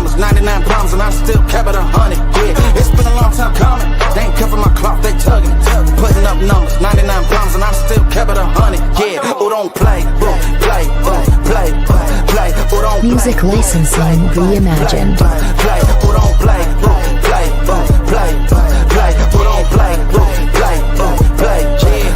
numbers, 99 problems, and I still kept it 100. Yeah, it's been a long time coming. They ain't covering my cloth, they tugging. Putting up numbers, 99 problems, and I still kept it 100. Yeah, who don't play, play, play, play. Who don't music licensing reimagined. Play, who don't play, play, play, play. Who don't play, play, play,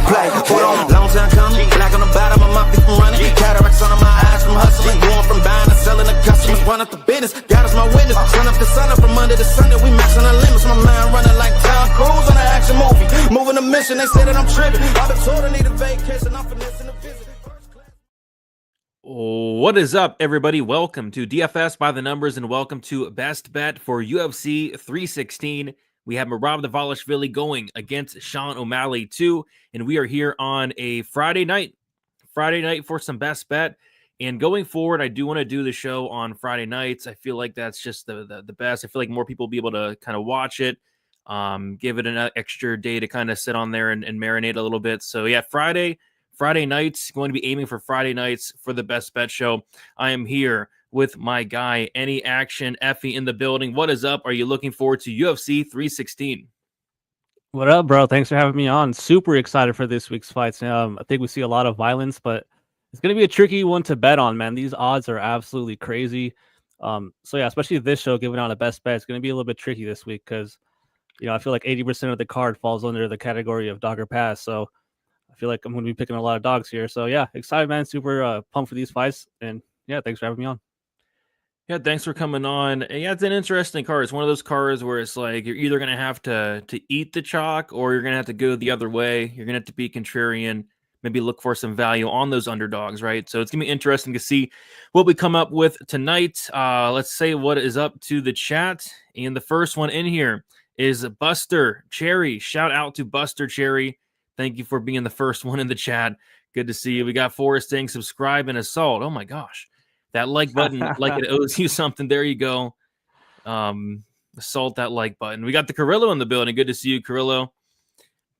play. Who don't? Long time coming, black on the bottom of my feet from running. Cataracts under my eyes from hustling. Going from buying and selling to customers. Run up the business, God is my witness. Sun up the sun up from under the sun that we maxing the limits. My mind running like Tom Cruise on an action movie. Moving the mission, they say that I'm tripping. I've been told I need a vacation, I'm finessing the visit. What is up, everybody? Welcome to DFS by the Numbers and welcome to Best Bet for UFC 316. We have Merab Dvalishvili going against Sean O'Malley 2, and we are here on a Friday night for some Best Bet. And going forward, I do want to do the show on Friday nights. I feel like that's just the best. I feel like more people will be able to kind of watch it, give it an extra day to kind of sit on there and marinate a little bit. So yeah, Friday nights, going to be aiming for Friday nights for the Best Bet show. I am here with my guy, Any Action Effie in the building. What is up? Are you looking forward to UFC 316? What up, bro? Thanks for having me on. Super excited for this week's fights. I think we see a lot of violence, but it's going to be a tricky one to bet on, man. These odds are absolutely crazy. So yeah, especially this show, giving out a best bet, it's going to be a little bit tricky this week because, I feel like 80% of the card falls under the category of dog or pass. So I feel like I'm going to be picking a lot of dogs here. So yeah, excited, man. Super pumped for these fights. And yeah, thanks for having me on. Yeah, thanks for coming on. Yeah, it's an interesting card. It's one of those cards where it's like you're either going to have to eat the chalk or you're going to have to go the other way. You're going to have to be contrarian, maybe look for some value on those underdogs, right? So it's going to be interesting to see what we come up with tonight. Let's say what is up to the chat. And the first one in here is Buster Cherry. Shout out to Buster Cherry. Thank you for being the first one in the chat. Good to see you. We got Forrest saying subscribe and assault. Oh my gosh. That like button, like it owes you something. There you go. Assault that like button. We got the Carrillo in the building. Good to see you, Carrillo.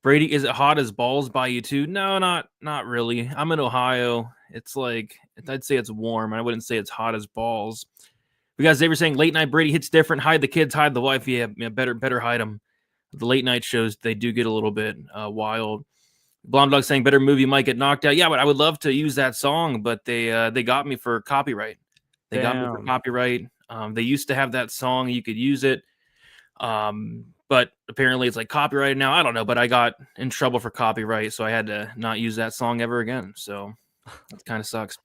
Brady, is it hot as balls by you too? No, not really. I'm in Ohio. It's like, I'd say it's warm. I wouldn't say it's hot as balls. We got Xavier saying late night Brady hits different. Hide the kids, hide the wife. Yeah, better hide them. The late night shows, they do get a little bit wild. Blonde Dog saying better movie might get knocked out. Yeah, but I would love to use that song, but they got me for copyright. They got me for copyright. They used to have that song. You could use it. But apparently it's like copyrighted now. I don't know, but I got in trouble for copyright, so I had to not use that song ever again. So that kind of sucks.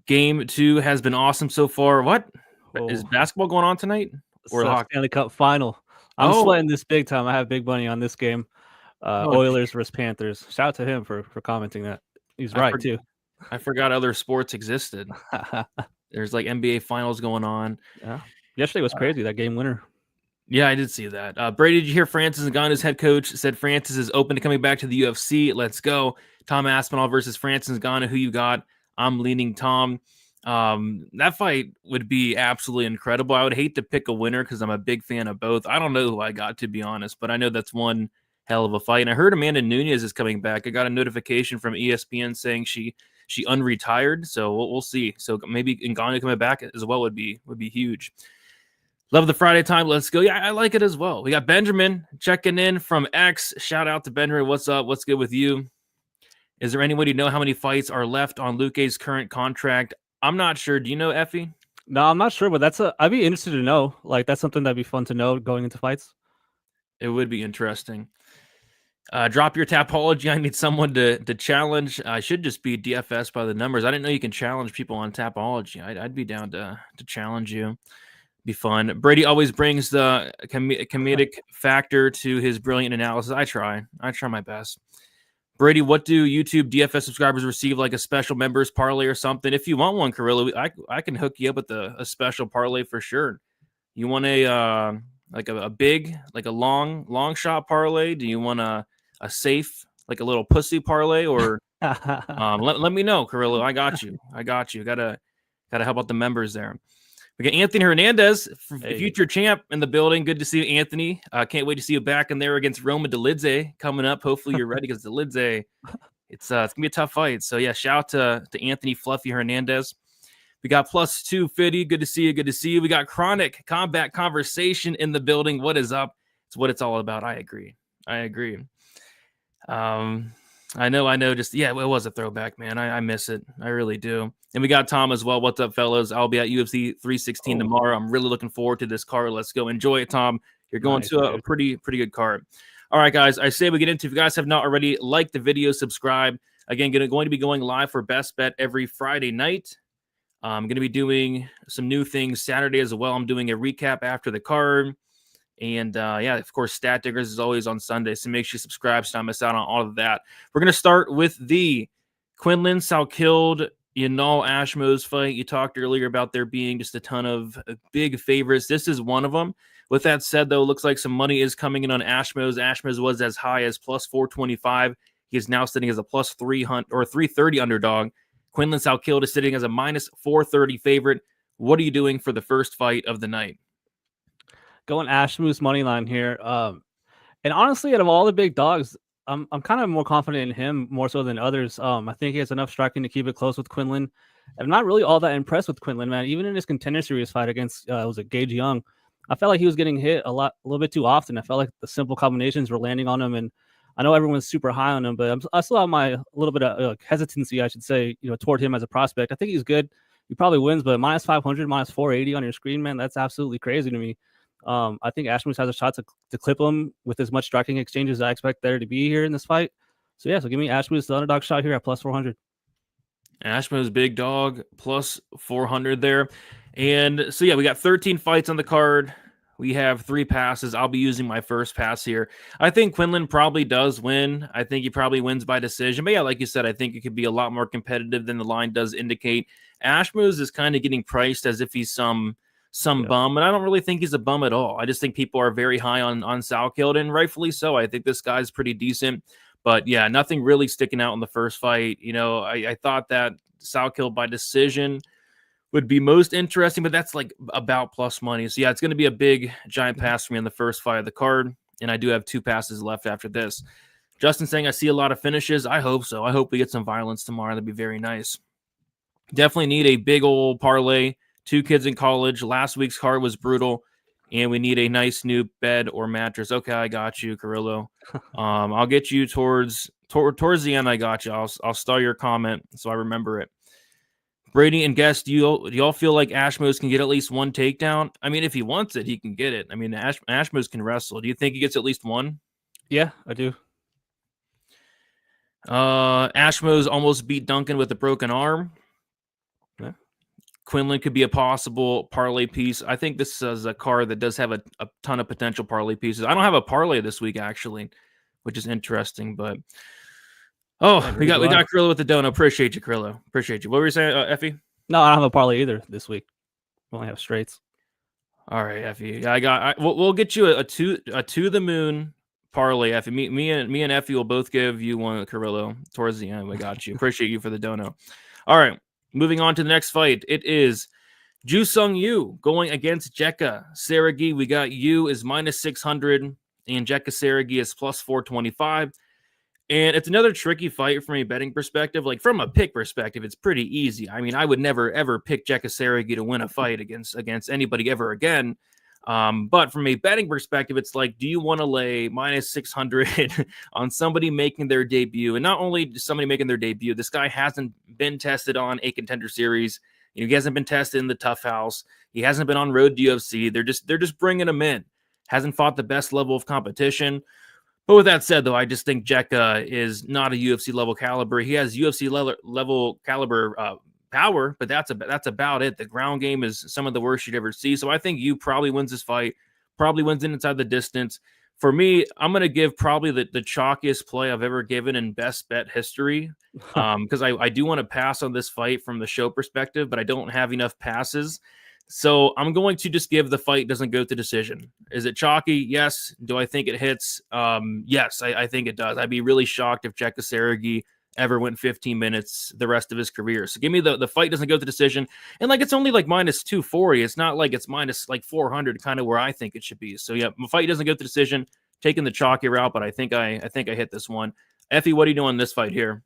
Game 2 has been awesome so far. What? Is basketball going on tonight? Or the Stanley Cup final. I'm sweating this big time. I have big money on this game. Oilers versus Panthers. Shout out to him for commenting that. He's right, too. I forgot other sports existed. There's like NBA finals going on. Yeah. Yesterday was crazy, that game winner. Yeah, I did see that. Brady, did you hear Francis Ngannou's head coach said Francis is open to coming back to the UFC? Let's go. Tom Aspinall versus Francis Ngannou. Who you got? I'm leaning Tom. That fight would be absolutely incredible. I would hate to pick a winner because I'm a big fan of both. I don't know who I got, to be honest, but I know that's one hell of a fight. And I heard Amanda Nunes is coming back. I got a notification from ESPN saying she unretired, so we'll see. So maybe Ngannou coming back as well would be huge. Love the Friday time. Let's go. Yeah, I like it as well. We got Benjamin checking in from X. Shout out to Benjamin. What's up? What's good with you? Is there anybody know how many fights are left on Luque's current contract? I'm not sure. Do you know, Effie? No, I'm not sure, but I'd be interested to know. Like, that's something that'd be fun to know going into fights. It would be interesting. Drop your Tapology. I need someone to challenge. I should just be DFS by the Numbers. I didn't know you can challenge people on Tapology. I'd be down to challenge you. Be fun. Brady always brings the comedic factor to his brilliant analysis. I try my best. Brady, what do YouTube DFS subscribers receive, like a special members parlay or something? If you want one, Carrillo, I can hook you up with a special parlay for sure. You want a big, like a long shot parlay? Do you want a safe, like a little pussy parlay? Or let me know, Carrillo. I got you. Gotta help out the members there. We got Anthony Hernandez, future champ, in the building. Good to see you, Anthony. Can't wait to see you back in there against Roma Delidze coming up. Hopefully you're ready because Delidze, it's gonna be a tough fight. So yeah, shout out to Anthony Fluffy Hernandez. We got plus 250. Good to see you. Good to see you. We got Chronic Combat Conversation in the building. What is up? It's what it's all about. I agree. I know. Just, yeah, it was a throwback, man. I miss it. I really do. And we got Tom as well. What's up, fellas? I'll be at UFC 316 tomorrow. I'm really looking forward to this card. Let's go enjoy it, Tom. You're going to a pretty good card. All right, guys. I say we get into, if you guys have not already, like the video, subscribe. Again, going to be going live for Best Bet every Friday night. I'm going to be doing some new things Saturday as well. I'm doing a recap after the card. And yeah, of course, Stat Diggers is always on Sunday, so make sure you subscribe so you don't miss out on all of that. We're going to start with the Quinlan Salkilde Yanal Ashmos fight. You talked earlier about there being just a ton of big favorites. This is one of them. With that said, though, it looks like some money is coming in on Ashmos. Ashmos was as high as plus 425. He is now sitting as a plus 300 or 330 underdog. Quinlan Salkilde is sitting as a minus 430 favorite. What are you doing for the first fight of the night? Going Ashmos money line here. And honestly, out of all the big dogs, I'm kind of more confident in him more so than others. I think he has enough striking to keep it close with Quinlan. I'm not really all that impressed with Quinlan, man. Even in his contender series fight against was it Gage Young, I felt like he was getting hit a little bit too often. I felt like the simple combinations were landing on him, and I know everyone's super high on him, but I still have my little bit of hesitancy, I should say, toward him as a prospect. I think he's good. He probably wins, but minus 500, minus 480 on your screen, man, that's absolutely crazy to me. I think Ashmos has a shot to clip him with as much striking exchanges as I expect there to be here in this fight. So yeah, so give me Ashmos the underdog shot here at plus 400. Ashmos big dog plus 400 there. And so yeah, we got 13 fights on the card. We have 3 passes. I'll be using my first pass here. I think Quinlan probably does win. I think he probably wins by decision. But yeah, like you said, I think it could be a lot more competitive than the line does indicate. Ashmos is kind of getting priced as if he's some bum, and I don't really think he's a bum at all. I just think people are very high on Salkilde, and rightfully so. I think this guy's pretty decent. But yeah, nothing really sticking out in the first fight. I thought that Salkilde by decision would be most interesting, but that's like about plus money. So yeah, it's going to be a big giant pass for me in the first fight of the card, and I do have 2 passes left after this. Justin saying I see a lot of finishes. I hope so. I hope we get some violence tomorrow. That'd be very nice. Definitely need a big old parlay. 2 kids in college. Last week's card was brutal, and we need a nice new bed or mattress. Okay, I got you, Carrillo. I'll get you towards the end. I got you. I'll star your comment so I remember it. Brady and Guest, do y'all feel like Ashmos can get at least 1 takedown? I mean, if he wants it, he can get it. I mean, Ashmos can wrestle. Do you think he gets at least 1? Yeah, I do. Ashmos almost beat Duncan with a broken arm. Yeah. Quinlan could be a possible parlay piece. I think this is a card that does have a ton of potential parlay pieces. I don't have a parlay this week, actually, which is interesting, but we got Krillo with the dono. Appreciate you, Krillo. Appreciate you. What were you saying, Effie? No, I don't have a parlay either this week. We only have straights. All right, Effie. Yeah, we'll get you a to the moon parlay, Effie. Me and Effie will both give you one, Carrillo, towards the end. We got you. Appreciate you for the dono. All right, moving on to the next fight. It is Ju Sung Yu going against Jekka Seregi. We got Yu is minus 600 and Jekka Seregi is plus 425. And it's another tricky fight from a betting perspective. Like from a pick perspective, it's pretty easy. I mean, I would never, ever pick Jekka Seregi to win a fight against anybody ever again. But from a betting perspective, it's like, do you want to lay minus 600 on somebody making their debut? And not only somebody making their debut, this guy hasn't been tested on a contender series. He hasn't been tested in the Tough House. He hasn't been on road to UFC. They're just bringing him in. Hasn't fought the best level of competition. But with that said, though, I just think Jekka is not a UFC level caliber. He has UFC level caliber power, but that's about it. The ground game is some of the worst you'd ever see. So I think Yu probably wins this fight, probably wins it inside the distance. For me, I'm going to give probably the chalkiest play I've ever given in best bet history because I do want to pass on this fight from the show perspective, but I don't have enough passes. So I'm going to just give the fight doesn't go to decision. Is it chalky? Yes. Do I think it hits? Yes, I think it does. I'd be really shocked if Jekka Seregi ever went 15 minutes the rest of his career. So give me the fight doesn't go to decision. And like it's only like minus 240. It's not like it's minus like 400, kind of where I think it should be. So yeah, my fight doesn't go to decision. Taking the chalky route, but I think I hit this one. Effie, what are you doing in this fight here?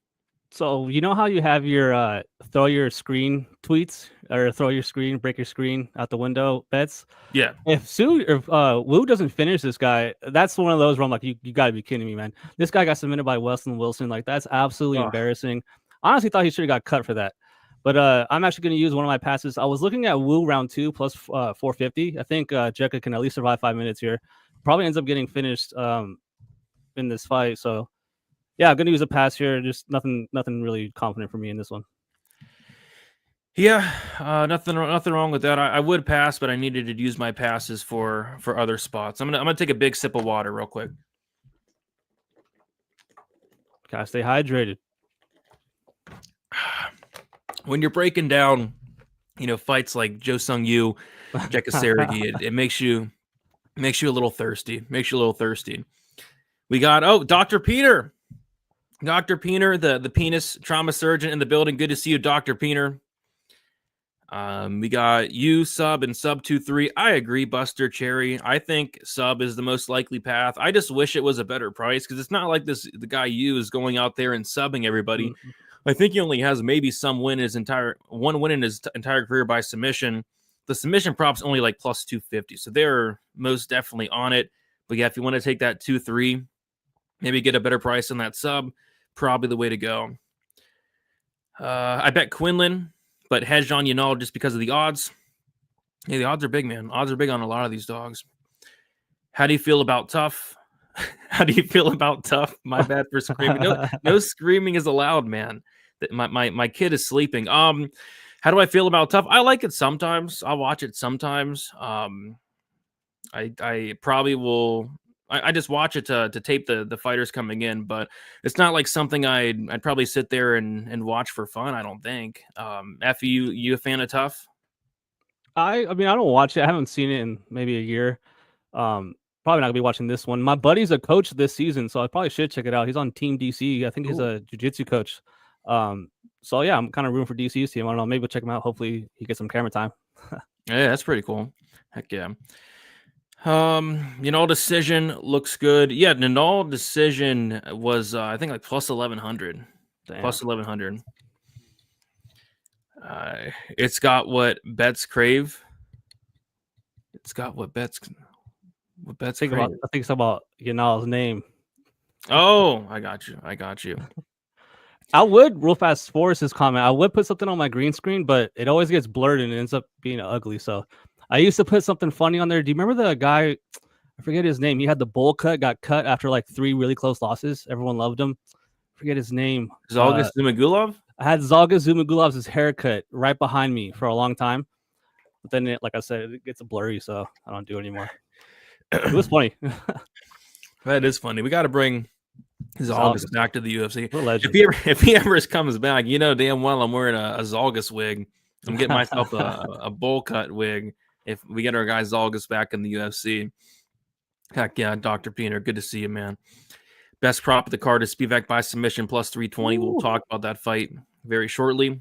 So you know how you have your throw your screen tweets or throw your screen, break your screen out the window bets? Yeah. If Wu doesn't finish this guy, that's one of those where I'm like, you got to be kidding me, man. This guy got submitted by Weston Wilson. Like, that's absolutely Oh. embarrassing. Honestly, thought he should have got cut for that. But I'm actually going to use one of my passes. I was looking at Wu round 2 plus 450. I think Jekka can at least survive 5 minutes here. Probably ends up getting finished in this fight. So yeah, I'm going to use a pass here. Just nothing really confident for me in this one. Yeah, nothing wrong with that. I would pass, but I needed to use my passes for other spots. I'm gonna take a big sip of water real quick. Gotta stay hydrated. When you're breaking down, fights like Jo Sung Yu, Jekka Sergi, it makes you a little thirsty. We got Dr. Peter. Dr. Peener, the penis trauma surgeon in the building. Good to see you, Dr. Peener. We got you, Sub, and Sub 23. I agree, Buster Cherry. I think Sub is the most likely path. I just wish it was a better price because it's not like the guy you is going out there and subbing everybody. Mm-hmm. I think he only has maybe one win in his entire career by submission. The submission prop's only like plus 250, so they're most definitely on it. But yeah, if you want to take that 2-3, maybe get a better price on that sub, probably the way to go. I bet Quinlan, but hedged on Yanal just because of the odds. Yeah, the odds are big, man. Odds are big on a lot of these dogs. How do you feel about Tough? How do you feel about Tough? My bad for screaming. No screaming is allowed, man. My kid is sleeping. How do I feel about Tough? I like it sometimes. I'll watch it sometimes. I probably will. I just watch it to tape the fighters coming in, but it's not like something I'd probably sit there and watch for fun. I don't think. Effie, you a fan of Tough? I mean, I don't watch it. I haven't seen it in maybe a year. Probably not gonna be watching this one. My buddy's a coach this season, so I probably should check it out. He's on Team DC. I think he's a jiu-jitsu coach. So yeah, I'm kind of rooting for DC's team. I don't know. Maybe we'll check him out. Hopefully he gets some camera time. Yeah, that's pretty cool. Heck yeah. Nanal decision looks good. Yeah, Nanal decision was I think like plus 1100. Damn. Plus 1100. It's got what bets crave. It's got what bets crave. I think it's about Yanal's name. Oh, I got you. I would real fast force his comment. I would put something on my green screen, but it always gets blurred and it ends up being ugly. So I used to put something funny on there. Do you remember the guy? I forget his name. He had the bowl cut, got cut after like 3 really close losses. Everyone loved him. I forget his name. Zhalgas Zhumagulov? I had Zhalgas Zhumagulov's haircut right behind me for a long time. But then, like I said, it gets blurry, so I don't do it anymore. It was funny. That is funny. We got to bring Zhalgas back to the UFC. If he ever comes back, damn well I'm wearing a Zhalgas wig. I'm getting myself a bowl cut wig if we get our guy Zhalgas back in the UFC. Heck yeah, Dr. Peener, good to see you, man. Best prop of the card is Spievac by submission plus 320. Ooh. We'll talk about that fight very shortly.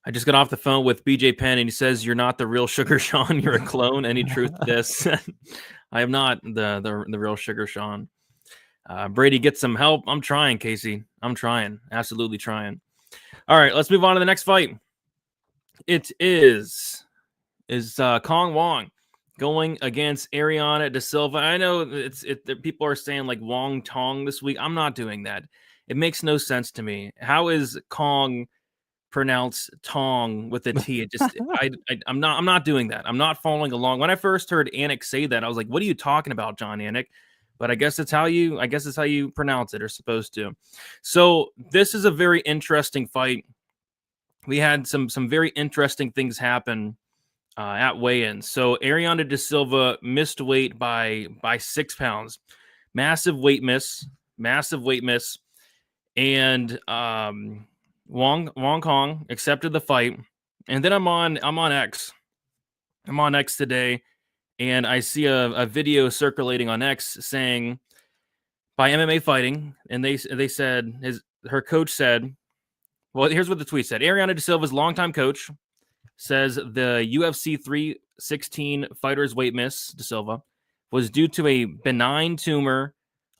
I just got off the phone with BJ Penn, and he says, you're not the real Sugar Sean. You're a clone. Any truth to this? I am not the real Sugar Sean. Brady, get some help. I'm trying, Casey. I'm trying. Absolutely trying. All right, let's move on to the next fight. It is Kong Wong going against Ariana De Silva. I know people are saying like Wong Tong this week. I'm not doing that. It makes no sense to me. How is Kong pronounced Tong with a T? It just I'm not doing that. I'm not following along. When I first heard Anik say that, I was like, what are you talking about, John Anik? But I guess it's how you pronounce it, or supposed to. So this is a very interesting fight. We had some very interesting things happen at weigh-in. So Ariana De Silva missed weight by 6 pounds. Massive weight miss. And Wong Kong accepted the fight. And then I'm on X. I'm on X today, and I see a video circulating on X saying by MMA Fighting, and they said her coach said, well, here's what the tweet said. Ariana De Silva's longtime coach says the UFC 316 fighter's weight miss, De Silva, was due to a benign tumor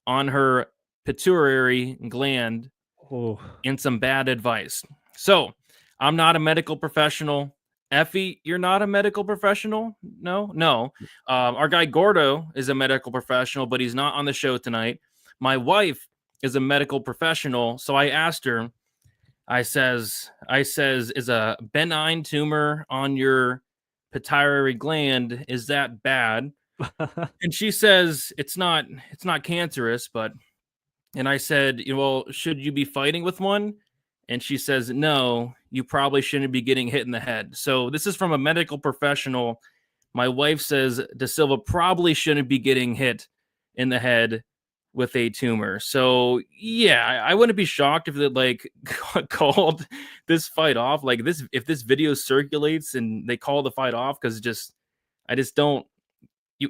on her pituitary gland Oh. and some bad advice. So I'm not a medical professional. Effie, you're not a medical professional? No. Our guy Gordo is a medical professional, but he's not on the show tonight. My wife is a medical professional, so I asked her. I says, is a benign tumor on your pituitary gland, is that bad? And she says it's not cancerous, but, and I said, well, should you be fighting with one? And she says, no, you probably shouldn't be getting hit in the head. So this is from a medical professional. My wife says De Silva probably shouldn't be getting hit in the head with a tumor. So yeah, I wouldn't be shocked if it like called this fight off. Like this, if this video circulates and they call the fight off, because I just don't.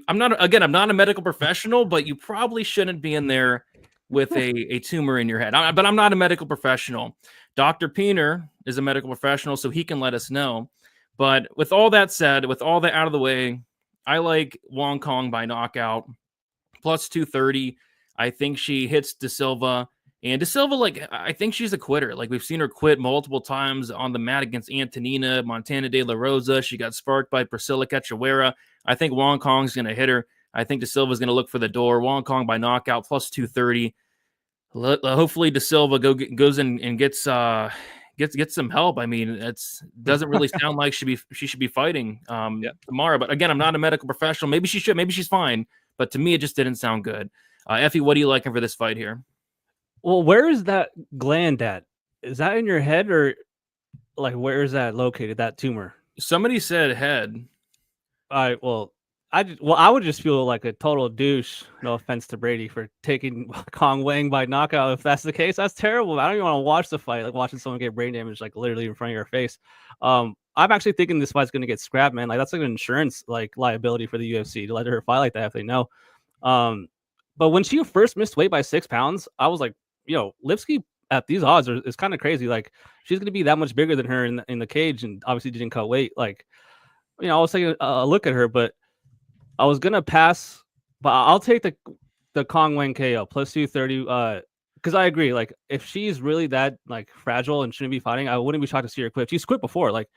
I'm not a medical professional, but you probably shouldn't be in there with a tumor in your head. But I'm not a medical professional. Dr. Pena is a medical professional, so he can let us know. But with all that said, with all that out of the way, I like Wong Kong by knockout, plus 230. I think she hits De Silva. And De Silva, like, I think she's a quitter. Like, we've seen her quit multiple times on the mat against Antonina, Montana De La Rosa. She got sparked by Priscilla Cachoeira. I think Wong Kong's going to hit her. I think De Silva's going to look for the door. Wong Kong by knockout, plus 230. Hopefully De Silva goes in and gets some help. I mean, it doesn't really sound like she should be fighting tomorrow. But again, I'm not a medical professional. Maybe she should. Maybe she's fine. But to me, it just didn't sound good. Effie, what are you liking for this fight here? Well, where is that gland at? Is that in your head, or like where is that located? That tumor? Somebody said head. I would just feel like a total douche. No offense to Brady for taking Kong Wang by knockout. If that's the case, that's terrible. I don't even want to watch the fight. Like watching someone get brain damage, like literally in front of your face. I'm actually thinking this fight's going to get scrapped, man. Like that's like an insurance like liability for the UFC to let her fight like that if they know. But when she first missed weight by 6 pounds, I was like, Lipsky at these odds is kind of crazy. Like she's going to be that much bigger than her in the cage, and obviously didn't cut weight. Like, I was taking a look at her, but I was gonna pass. But I'll take the Kong Wang KO plus 230. Because I agree. Like if she's really that like fragile and shouldn't be fighting, I wouldn't be shocked to see her quit. She's quit before. Like,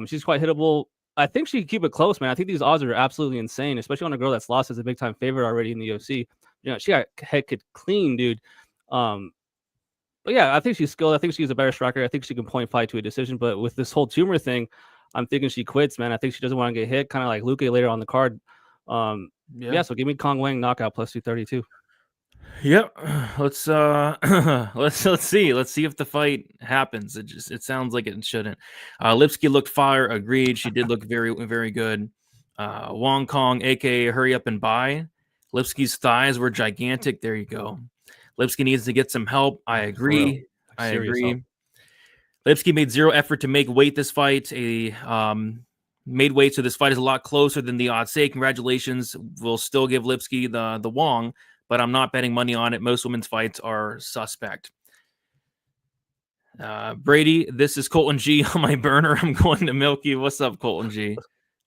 she's quite hittable. I think she can keep it close, man. I think these odds are absolutely insane, especially on a girl that's lost as a big time favorite already in the UFC. She got head kicked clean, dude. But yeah, I think she's skilled. I think she's a better striker. I think she can point fight to a decision. But with this whole tumor thing, I'm thinking she quits, man. I think she doesn't want to get hit, kind of like Luke later on the card. So give me Kong Wang knockout plus 232. Yep. Let's see. Let's see if the fight happens. It sounds like it shouldn't. Lipsky looked fire. Agreed. She did look very, very good. Wong Kong, aka hurry up and buy. Lipsky's thighs were gigantic. There you go. Lipsky needs to get some help. I agree. I agree. Lipsky made zero effort to make weight this fight. Made weight, so this fight is a lot closer than the odds say. Congratulations. We'll still give Lipsky the Wong, but I'm not betting money on it. Most women's fights are suspect. Brady, this is Colton G on my burner. I'm going to Milky. What's up, Colton G?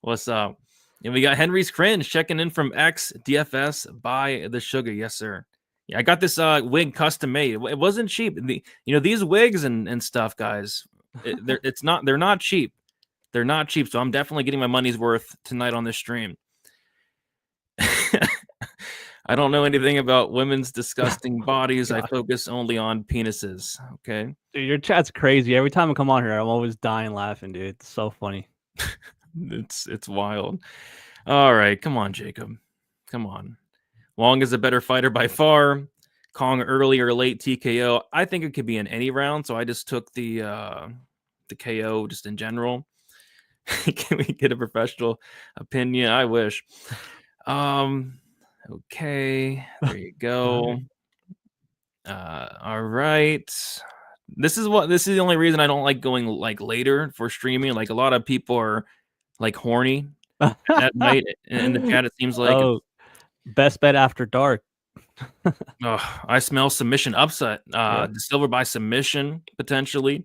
What's up? And we got Henry's Cringe checking in from X DFS by the Sugar. Yes, sir. Yeah, I got this wig custom made. It wasn't cheap. These wigs and stuff, guys. They're not cheap. They're not cheap. So I'm definitely getting my money's worth tonight on this stream. I don't know anything about women's disgusting bodies. I focus only on penises. Okay. Dude, your chat's crazy. Every time I come on here, I'm always dying laughing, dude. It's so funny. It's wild. All right, come on, Jacob. Come on. Wong is a better fighter by far. Kong early or late TKO. I think it could be in any round, so I just took the KO just in general. Can we get a professional opinion? I wish. Okay, there you go. All right. This is the only reason I don't like going like later for streaming. Like a lot of people are like horny at night in the chat. It seems like best bet after dark. I smell submission upset. De Silva by submission potentially.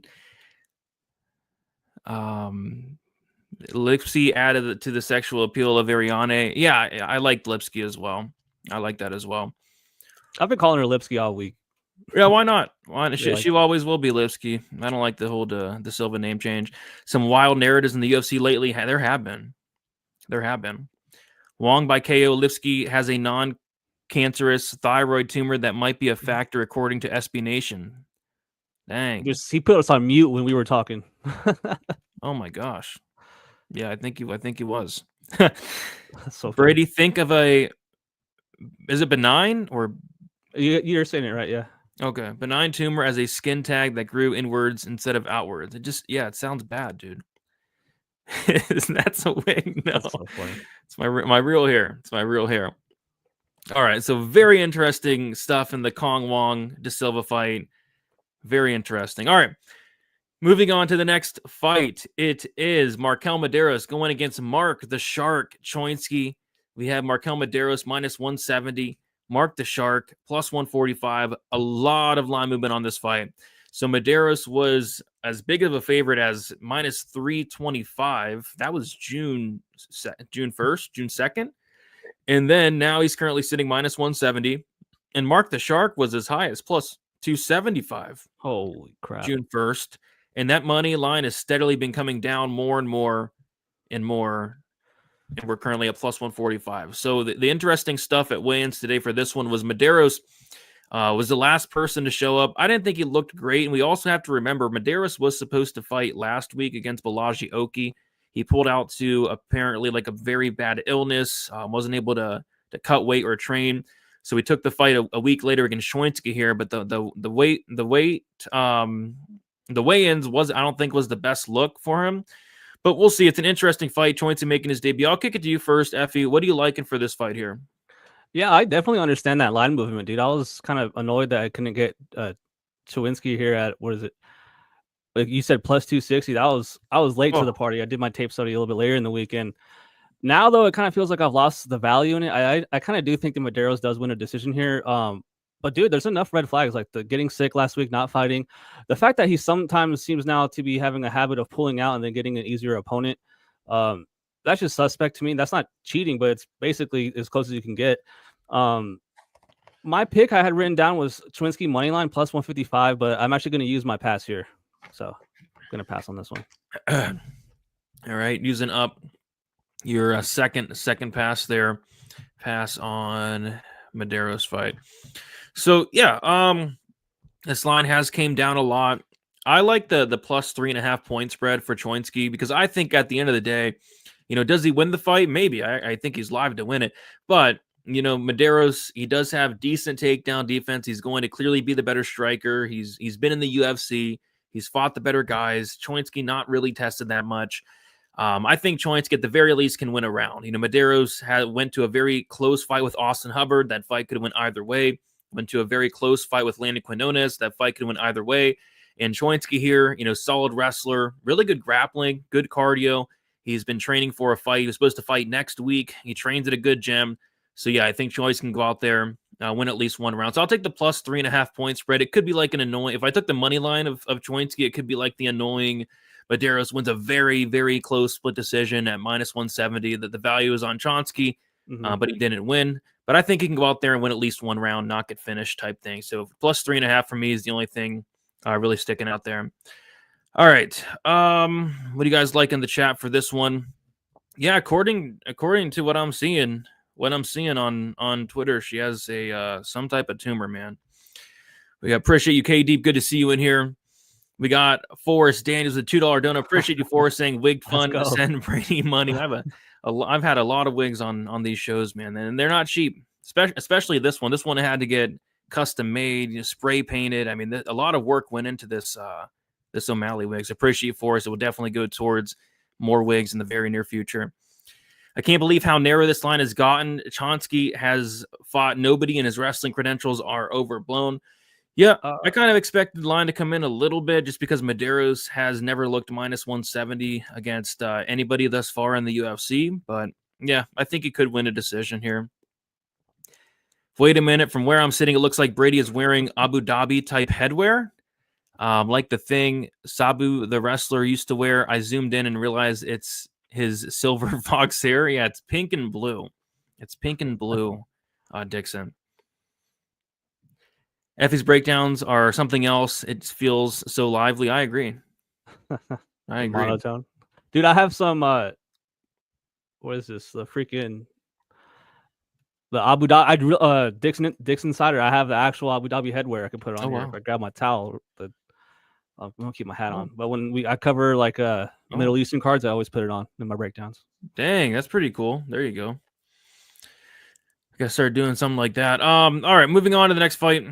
Lipsky added to the sexual appeal of Ariane. Yeah, I liked Lipsky as well. I like that as well. I've been calling her Lipsky all week. Yeah, why not? Why not? Like She always will be Lipsky. I don't like the whole the Silva name change. Some wild narratives in the UFC lately. There have been. Wong by KO. Lipsky has a non-cancerous thyroid tumor that might be a factor, according to SB Nation. Dang. he put us on mute when we were talking. Oh my gosh. Yeah, I think he was. So Brady, think of is it benign or you're saying it right, yeah. okay, benign tumor as a skin tag that grew inwards instead of outwards. It sounds bad, dude. That's a wig. No, That's so funny. it's my real hair. It's my real hair. All right, so very interesting stuff in the Kong Wong De Silva fight. Very interesting. All right, moving on to the next fight. It is Markel Maderos going against Mark the Shark Chinsky. We have Markel Maderos minus 170, Mark the Shark plus 145. A lot of line movement on this fight. So Maderos was as big of a favorite as minus 325. That was June 1st, June 2nd. And then now he's currently sitting minus 170. And Mark the Shark was as high as plus 275. Holy crap. June 1st. And that money line has steadily been coming down more and more and more. And we're currently at plus 145. So the interesting stuff at weigh-ins today for this one was Maderos was the last person to show up. I didn't think he looked great. And we also have to remember Maderos was supposed to fight last week against Balaji Oki. He pulled out to apparently like a very bad illness, wasn't able to cut weight or train. So we took the fight a week later against Chinsky here. But the weigh-ins I don't think was the best look for him. But we'll see. It's an interesting fight. Chinsky making his debut. I'll kick it to you first, Effie. What are you liking for this fight here? Yeah, I definitely understand that line movement, dude. I was kind of annoyed that I couldn't get Chinsky here at, what is it? Like you said, plus 260. I was late to the party. I did my tape study a little bit later in the weekend. Now, though, it kind of feels like I've lost the value in it. I kind of do think that Maderos does win a decision here. But, dude, there's enough red flags, like the getting sick last week, not fighting. The fact that he sometimes seems now to be having a habit of pulling out and then getting an easier opponent. That's just suspect to me. That's not cheating, but it's basically as close as you can get. My pick I had written down was Chinsky moneyline plus 155, but I'm actually going to use my pass here. So I'm going to pass on this one. All right. Using up your second pass there. Pass on Maderos fight. So, yeah, this line has came down a lot. I like the plus 3.5 point spread for Chinsky because I think at the end of the day, does he win the fight? Maybe. I think he's live to win it. But, Maderos, he does have decent takedown defense. He's going to clearly be the better striker. He's been in the UFC. He's fought the better guys. Chinsky not really tested that much. I think Chinsky at the very least can win a round. Maderos went to a very close fight with Austin Hubbard. That fight could have went either way. Went to a very close fight with Landon Quinones. That fight could have went either way. And Chinsky here, solid wrestler, really good grappling, good cardio. He's been training for a fight. He was supposed to fight next week. He trains at a good gym. So, yeah, I think Chinsky can go out there, win at least one round. So I'll take the plus 3.5 point spread. It could be like an annoying – if I took the money line of Chinsky, it could be like the annoying Maderos wins a very, very close split decision at minus 170. That the value is on Chinsky, but he didn't win. But I think he can go out there and win at least one round, not get finished type thing. So plus 3.5 for me is the only thing really sticking out there. All right. What do you guys like in the chat for this one? Yeah, according to what I'm seeing on Twitter, she has a some type of tumor, man. We appreciate you, K Deep. Good to see you in here. We got Forrest Daniels with $2 donut. Appreciate you, Forrest, saying wig fun to send Brady money. I've had a lot of wigs on these shows, man, and they're not cheap. Especially this one. This one had to get custom made, spray painted. I mean, a lot of work went into this O'Malley wigs. Appreciate Forrest. It will definitely go towards more wigs in the very near future. I can't believe how narrow this line has gotten. Chinsky has fought nobody, and his wrestling credentials are overblown. Yeah, I kind of expected the line to come in a little bit just because Maderos has never looked minus 170 against anybody thus far in the UFC. But, yeah, I think he could win a decision here. Wait a minute. From where I'm sitting, it looks like Brady is wearing Abu Dhabi-type headwear, like the thing Sabu, the wrestler, used to wear. I zoomed in and realized it's his silver fox hair. Yeah, it's pink and blue. It's pink and blue, Dixon. Effie's breakdowns are something else. It feels so lively. I agree. I agree. Monotone. Dude, I have some what is this? The Abu Dhabi Dixon Cider. I have the actual Abu Dhabi headwear I can put it on here. Wow. If I grab my towel, but I'm gonna keep my hat on. But when I cover like Middle Eastern cards, I always put it on in my breakdowns. Dang, that's pretty cool. There you go. I gotta start doing something like that. All right, moving on to the next fight.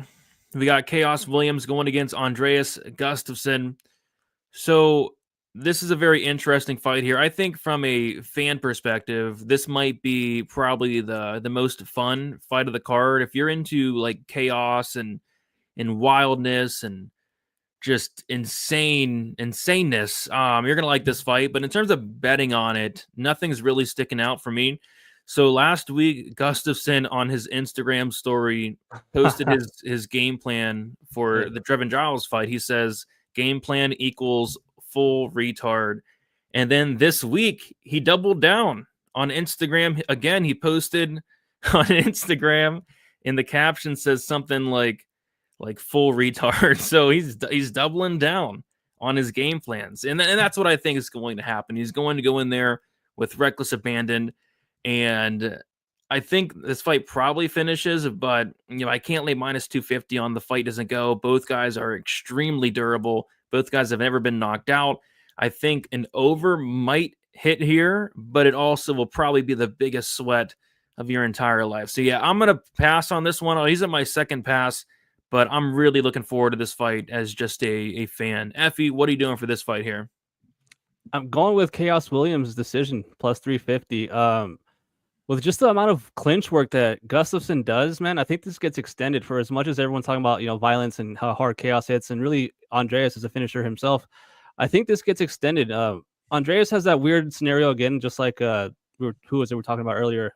We got Chaos Williams going against Andreas Gustoson. So this is a very interesting fight here. I think from a fan perspective, this might be probably the most fun fight of the card. If you're into like chaos and wildness and just insaneness, you're gonna like this fight. But in terms of betting on it, nothing's really sticking out for me. So last week, Gustoson on his Instagram story posted his game plan for the Trevin Giles fight. He says game plan equals full retard. And then this week, he doubled down on Instagram. Again, he posted on Instagram in the caption says something like full retard. So he's doubling down on his game plans. And that's what I think is going to happen. He's going to go in there with reckless abandon. And I think this fight probably finishes, but I can't lay minus 250 on the fight doesn't go. Both guys are extremely durable. Both guys have never been knocked out. I think an over might hit here, but it also will probably be the biggest sweat of your entire life. So yeah, I'm going to pass on this one. He's at my second pass, but I'm really looking forward to this fight as just a fan. Effie, what are you doing for this fight here? I'm going with Chaos Williams decision plus 350. With just the amount of clinch work that Gustoson does, man, I think this gets extended for as much as everyone's talking about, violence and how hard Chaos hits, and really Andreas is a finisher himself. I think this gets extended. Andreas has that weird scenario again, just like who was it we were talking about earlier?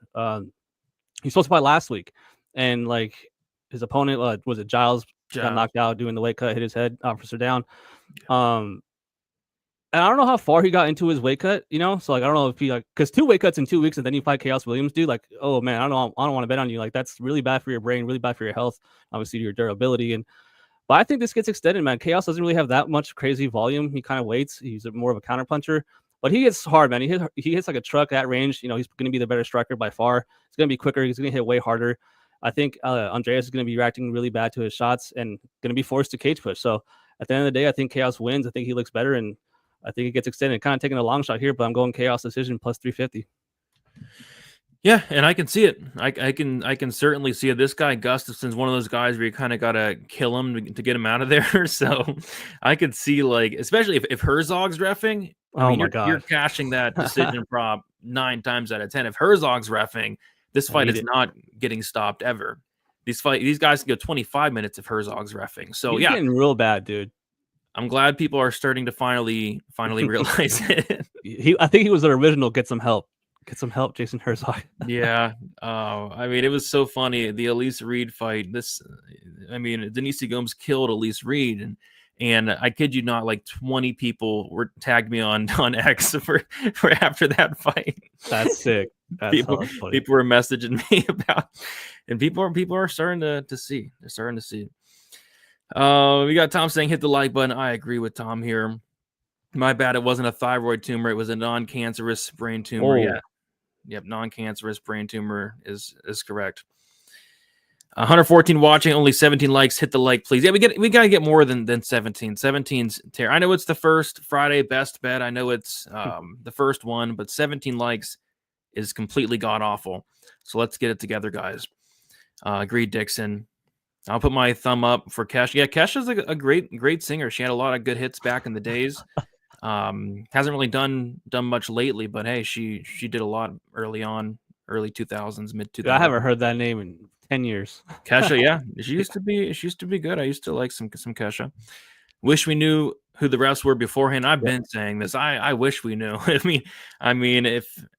He's supposed to fight last week, and like his opponent was it Giles got knocked out doing the weight cut, hit his head, officer down. And I don't know how far he got into his weight cut, So like I don't know if he because 2 weight cuts in 2 weeks and then you fight Chaos Williams, dude. Like, oh man, I don't want to bet on you. Like that's really bad for your brain, really bad for your health, obviously your durability. But I think this gets extended, man. Chaos doesn't really have that much crazy volume. He kind of waits. He's more of a counter puncher, but he hits hard, man. He hits like a truck at range. He's going to be the better striker by far. He's going to be quicker. He's going to hit way harder. I think Andreas is going to be reacting really bad to his shots and going to be forced to cage push. So at the end of the day, I think Chaos wins. I think he looks better, and I think it gets extended. Kind of taking a long shot here, but I'm going Chaos decision plus 350. Yeah, and I can see it. I can certainly see it. This guy Gustafson's one of those guys where you kind of gotta kill him to get him out of there. So I could see especially if Herzog's reffing. You're cashing that decision prop 9 times out of 10. If Herzog's reffing, this fight is not getting stopped ever. These guys can go 25 minutes if Herzog's reffing. So he's getting real bad, dude. I'm glad people are starting to finally realize it. I think he was the original Get Some Help, Jason Herzog. Yeah. It was so funny. The Elise Reed fight. Denise Gomes killed Elise Reed, and I kid you not, like 20 people were tagged me on X for after that fight. That's sick. People were messaging me about, and people are starting to see. They're starting to see. We got Tom saying hit the like button. I agree with Tom here. My bad, it wasn't a thyroid tumor, it was a non-cancerous brain tumor. Yeah. Yep, non-cancerous brain tumor is correct. 114 watching, only 17 likes. Hit the like, please. Yeah, we gotta get more than 17. 17's terrible. I know it's the first Friday best bet. I know it's the first one, but 17 likes is completely god awful. So let's get it together, guys. Agreed, Dixon. I'll put my thumb up for Kesha. Yeah, Kesha's a great singer. She had a lot of good hits back in the days. Hasn't really done much lately, but hey, she did a lot early on, early 2000s, mid 2000s. I haven't heard that name in 10 years. Kesha, yeah, she used to be good. I used to like some Kesha. Wish we knew who the refs were beforehand. I've been saying this. I wish we knew. I mean,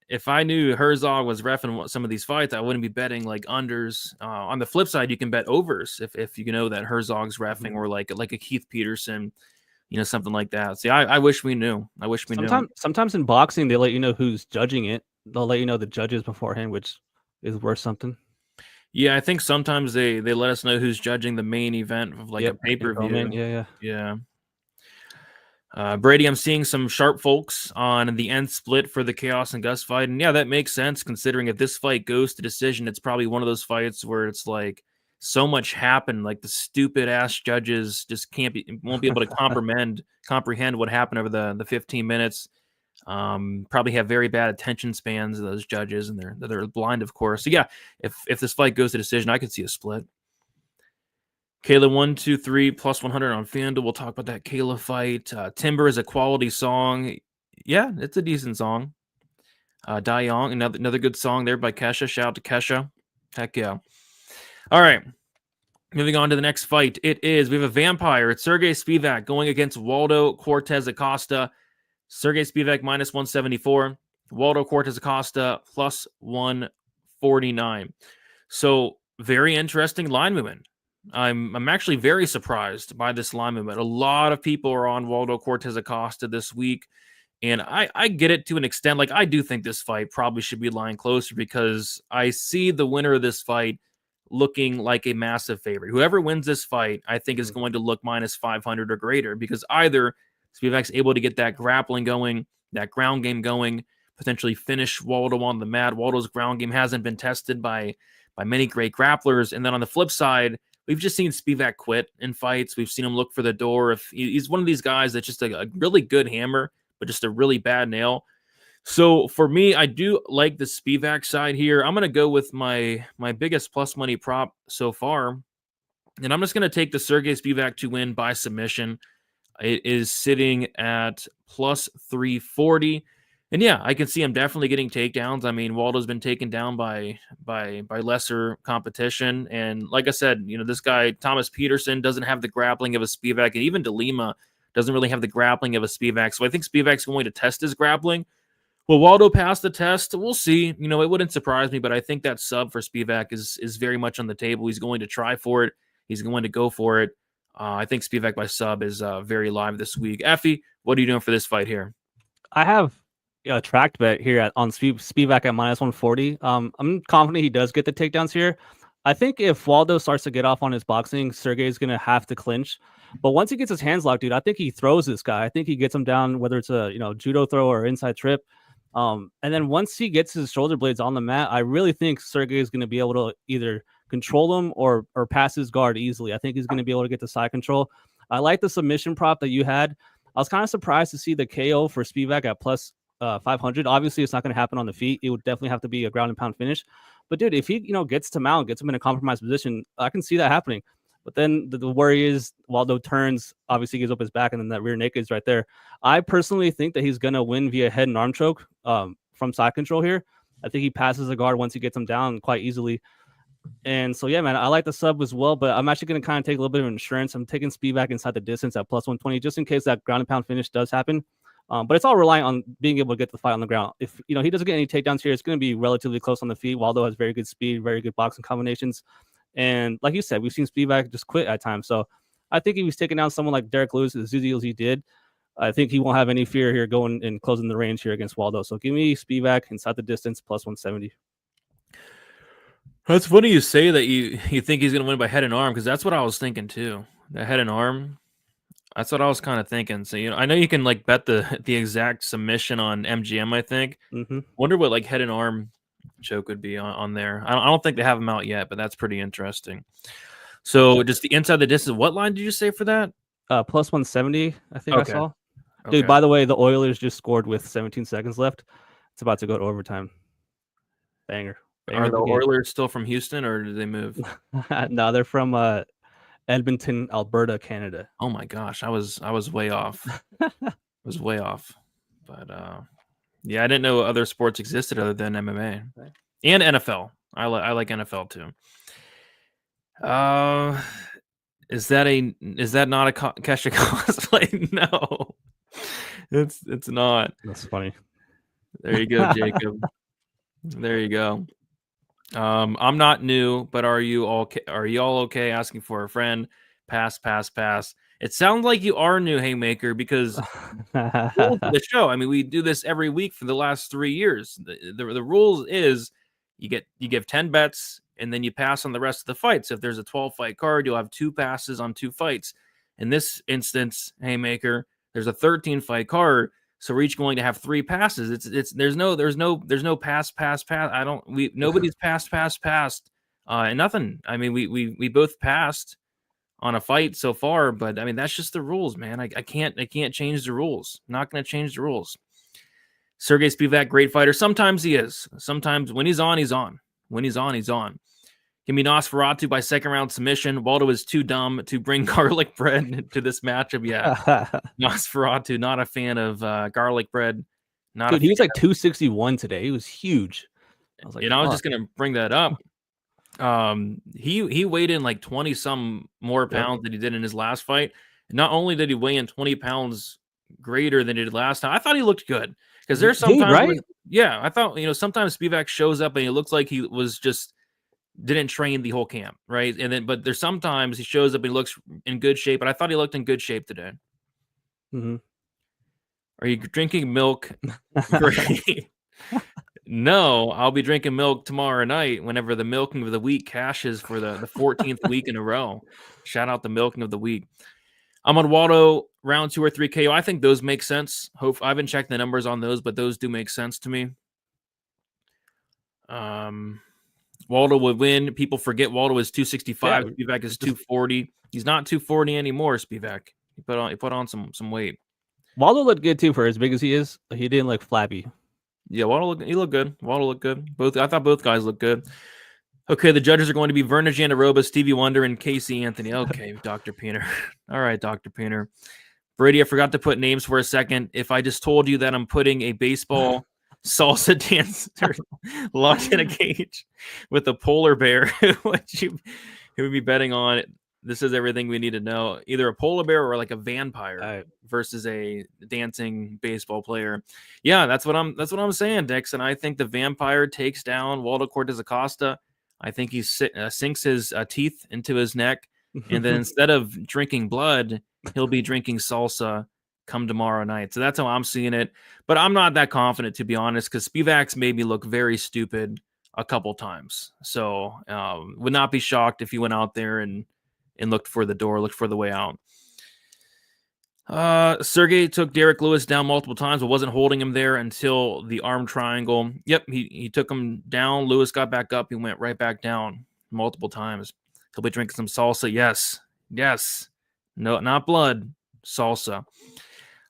if I knew Herzog was reffing some of these fights, I wouldn't be betting like unders. On the flip side, you can bet overs if you know that Herzog's reffing, or like a Keith Peterson, something like that. See, I wish we knew. I wish we knew. Sometimes in boxing, they let you know who's judging it. They'll let you know the judges beforehand, which is worth something. Yeah, I think sometimes they let us know who's judging the main event of like a pay-per-view. Yeah. Brady, I'm seeing some sharp folks on the end split for the Chaos and Gus fight. And yeah, that makes sense considering if this fight goes to decision, it's probably one of those fights where it's like so much happened. Like the stupid ass judges just won't be able to comprehend what happened over the 15 minutes. Probably have very bad attention spans of those judges, and they're blind, of course. So yeah, if this fight goes to decision, I could see a split. Kayla 123 plus 100 on FanDuel. We'll talk about that Kayla fight. Timber is a quality song. Yeah, it's a decent song. Dai Yong, another good song there by Kesha. Shout out to Kesha. Heck yeah. All right. Moving on to the next fight. We have a vampire. It's Sergey Spievac going against Waldo Cortez Acosta. Sergey Spievac minus 174. Waldo Cortez Acosta plus 149. So very interesting line movement. I'm actually very surprised by this line movement. A lot of people are on Waldo Cortez Acosta this week, and I get it to an extent. Like, I do think this fight probably should be lying closer because I see the winner of this fight looking like a massive favorite. Whoever wins this fight, I think, is going to look minus 500 or greater because either Spivac's able to get that grappling going, that ground game going, potentially finish Waldo on the mat. Waldo's ground game hasn't been tested by many great grapplers. And then on the flip side, we've just seen Spievac quit in fights. We've seen him look for the door. If he's one of these guys that's just a really good hammer, but just a really bad nail. So for me, I do like the Spievac side here. I'm going to go with my biggest plus money prop so far. And I'm just going to take the Sergey Spievac to win by submission. It is sitting at plus 340. And yeah, I can see him definitely getting takedowns. I mean, Waldo's been taken down by lesser competition. And like I said, this guy, Thomas Peterson, doesn't have the grappling of a Spievac. And even DeLima doesn't really have the grappling of a Spievac. So I think Spivac's going to test his grappling. Will Waldo pass the test? We'll see. It wouldn't surprise me, but I think that sub for Spievac is very much on the table. He's going to try for it. He's going to go for it. I think Spievac by sub is very live this week. Effie, what are you doing for this fight here? I have a tracked bet here on Spievac at minus 140. I'm confident he does get the takedowns here. I think if Waldo starts to get off on his boxing, Sergey's going to have to clinch. But once he gets his hands locked, dude, I think he throws this guy. I think he gets him down, whether it's a judo throw or inside trip. And then once he gets his shoulder blades on the mat, I really think Sergey is going to be able to either control him or pass his guard easily. I think he's going to be able to get the side control. I like the submission prop that you had. I was kind of surprised to see the KO for Spievac at plus 500. Obviously, it's not going to happen on the feet. It would definitely have to be a ground and pound finish. But dude, if he gets to mount, gets him in a compromised position, I can see that happening. But then the worry is Waldo turns, obviously gives up his back, and then that rear naked is right there. I personally think that he's going to win via head and arm choke from side control here. I think he passes the guard once he gets him down quite easily. And so, yeah, man, I like the sub as well, but I'm actually going to kind of take a little bit of insurance. I'm taking Spievac inside the distance at plus 120 just in case that ground and pound finish does happen. But it's all relying on being able to get the fight on the ground. If he doesn't get any takedowns here, it's going to be relatively close on the feet. Waldo has very good speed, very good boxing combinations. And like you said, we've seen Spievac just quit at times. So I think if he's taking down someone like Derek Lewis as easy as he did, I think he won't have any fear here going and closing the range here against Waldo. So give me Spievac inside the distance plus 170. That's funny you say that you think he's going to win by head and arm because that's what I was thinking too. The head and arm. That's what I was kind of thinking. So, I know you can like bet the exact submission on MGM, I think. Mm-hmm. Wonder what like head and arm choke would be on there. I don't think they have them out yet, but that's pretty interesting. So just the inside the distance. What line did you say for that? Plus 170, I think Okay. I saw. Okay. Dude, by the way, the Oilers just scored with 17 seconds left. It's about to go to overtime. Banger. Are the Oilers still from Houston or did they move? No, they're from Edmonton, Alberta, Canada. Oh my gosh, I was way off. I was way off. But yeah, I didn't know other sports existed other than MMA and NFL. I like NFL too. Is that not a Kesha cosplay? No, it's not. That's funny. There you go, Jacob. There you go. I'm not new, but are you all okay? Asking for a friend. Pass. It sounds like you are new, Haymaker, because the show. I mean, we do this every week for the last 3 years. The rules is you give 10 bets, and then you pass on the rest of the fights. If there's a 12-fight card, you'll have 2 passes on 2 fights. In this instance, Haymaker, there's a 13-fight card, so we're each going to have 3 passes. There's no pass. Nobody's passed, and nothing. I mean, we both passed on a fight so far, but I mean that's just the rules, man. I can't change the rules. I'm not going to change the rules. Sergey Spievac, great fighter. Sometimes he is. Sometimes when he's on, he's on. When he's on, he's on. Give me Nosferatu by second round submission. Waldo is too dumb to bring garlic bread to this matchup. Yeah, Nosferatu, not a fan of garlic bread. Dude, he was like 261 today. He was huge. I was like, I was just gonna bring that up. He weighed in like 20 some more pounds than he did in his last fight. Not only did he weigh in 20 pounds greater than he did last time, I thought he looked good because there's sometimes, I thought sometimes Spievac shows up and he looks like he was just didn't train the whole camp, right? And then, but there's sometimes he shows up and he looks in good shape, but I thought he looked in good shape today. Mm-hmm. Are you drinking milk? No, I'll be drinking milk tomorrow night whenever the milking of the week cashes for the 14th week in a row. Shout out the milking of the week. I'm on Waldo round 2 or 3 KO. I think those make sense. I haven't checked the numbers on those, but those do make sense to me. Waldo would win. People forget Waldo is 265. Yeah, Spievac is 240. He's not 240 anymore, Spievac. He put on some weight. Waldo looked good too for as big as he is. He didn't look flabby. Yeah, he looked good. Waldo looked good. I thought both guys looked good. Okay, the judges are going to be Verna Jandaroba, Stevie Wonder, and Casey Anthony. Okay, Dr. Peener. All right, Dr. Peener. Brady, I forgot to put names for a second. If I just told you that I'm putting a baseball salsa dancer locked in a cage with a polar bear, who would be betting on it? This is everything we need to know. Either a polar bear or like a vampire versus a dancing baseball player. Yeah, that's what I'm saying, Dixon. I think the vampire takes down Waldo Cortez Aosta. I think he sinks his teeth into his neck, and then instead of drinking blood, he'll be drinking salsa come tomorrow night. So that's how I'm seeing it. But I'm not that confident, to be honest, because Spivac's made me look very stupid a couple times. So would not be shocked if he went out there and looked for the door, looked for the way out. Sergey took Derek Lewis down multiple times, but wasn't holding him there until the arm triangle. Yep, he took him down. Lewis got back up. He went right back down multiple times. He'll be drinking some salsa. Yes. No, not blood. Salsa.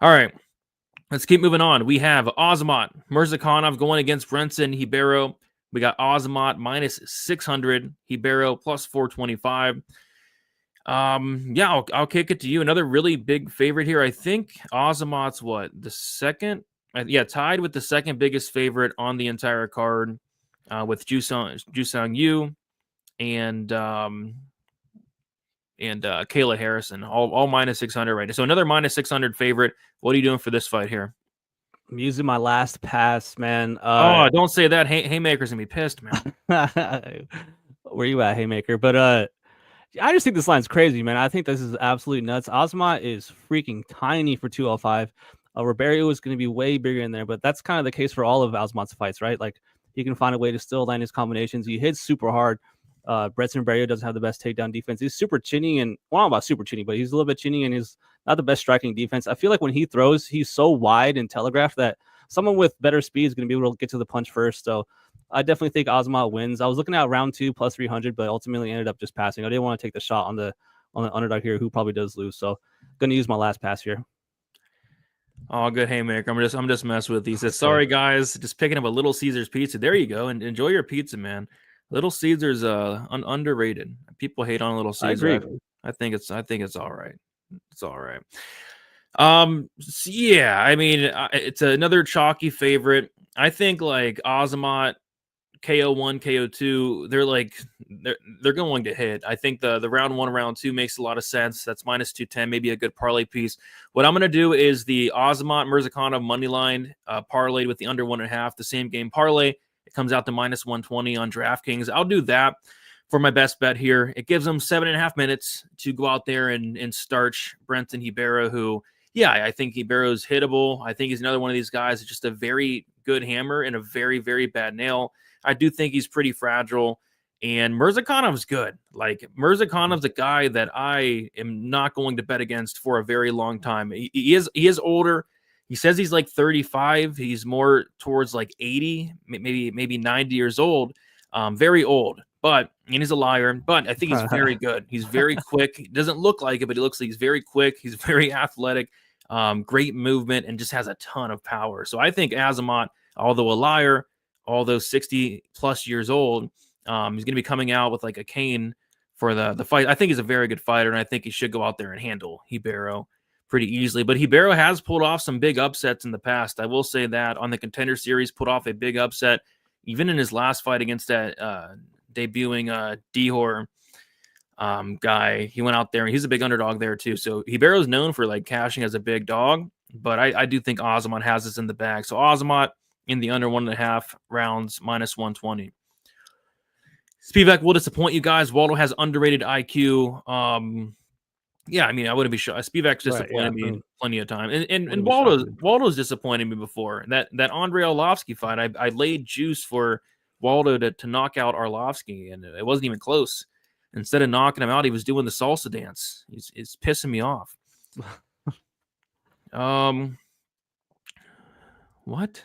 All right, let's keep moving on. We have Azamat Murzakanov going against Brenson Hiberro. We got Azamat minus 600, Hiberro plus 425. I'll kick it to you. Another really big favorite here. I think Azamat's the second? Tied with the second biggest favorite on the entire card, with Jusang Yu and Kayla Harrison, all minus 600 right now. So another minus 600 favorite. What are you doing for this fight here? I'm using my last pass, man. Don't say that. Haymaker's gonna be pissed, man. Where you at, Haymaker? But I just think this line's crazy, man. I think this is absolutely nuts. Azamat is freaking tiny for 205. Ribeiro is going to be way bigger in there, but that's kind of the case for all of Azamat's fights, right? Like, he can find a way to still land his combinations. He hits super hard. Bretson Ribeiro doesn't have the best takedown defense. He's super chinny, and well, not about super chinny, but he's a little bit chinny, and he's not the best striking defense. I feel like when he throws, he's so wide and telegraphed that someone with better speed is going to be able to get to the punch first. So I definitely think Azamat wins. I was looking at round 2 plus 300, but ultimately ended up just passing. I didn't want to take the shot on the underdog here, who probably does lose. So going to use my last pass here. Oh, good Haymaker. I'm just messing with these. Sorry, guys, just picking up a Little Caesars pizza. There you go, and enjoy your pizza, man. Little Caesars underrated. People hate on Little Caesars. I agree. I think it's all right. It's all right. I mean, it's another chalky favorite. I think like Azamat, KO1, KO2, they're going to hit. I think the round 1, round 2 makes a lot of sense. That's minus 210, maybe a good parlay piece. What I'm going to do is the Azamat Murzakanov money line parlayed with the under 1.5, the same game parlay. It comes out to minus 120 on DraftKings. I'll do that for my best bet here. It gives them 7.5 minutes to go out there and starch Brenton Hiberro, who, I think Hiberro's hittable. I think he's another one of these guys that's just a very good hammer and a very, very bad nail. I do think he's pretty fragile. And Mirzakanov's good. Like, Mirzakanov's a guy that I am not going to bet against for a very long time. He is older. He says he's like 35. He's more towards like 80, maybe 90 years old. Very old. And he's a liar. But I think he's very good. He's very quick. He doesn't look like it, but he looks like he's very quick. He's very athletic. Great movement, and just has a ton of power. So I think Azamat, although a liar, although 60 plus years old, he's going to be coming out with like a cane for the fight. I think he's a very good fighter, and I think he should go out there and handle Hiberro pretty easily. But Hiberro has pulled off some big upsets in the past. I will say that on the Contender Series, put off a big upset, even in his last fight against that debuting Dihor guy. He went out there, and he's a big underdog there too. So Hiberro's known for like cashing as a big dog, but I do think Azamat has this in the bag. So Azamat in the under 1.5 rounds, -120. Spievac will disappoint you guys. Waldo has underrated IQ. Yeah, I mean, I wouldn't be sure. Spivac's disappointed me plenty of time. And Waldo's disappointed me before. That Andre Arlovsky fight, I laid juice for Waldo to knock out Arlovsky, and it wasn't even close. Instead of knocking him out, he was doing the salsa dance. It's pissing me off. What?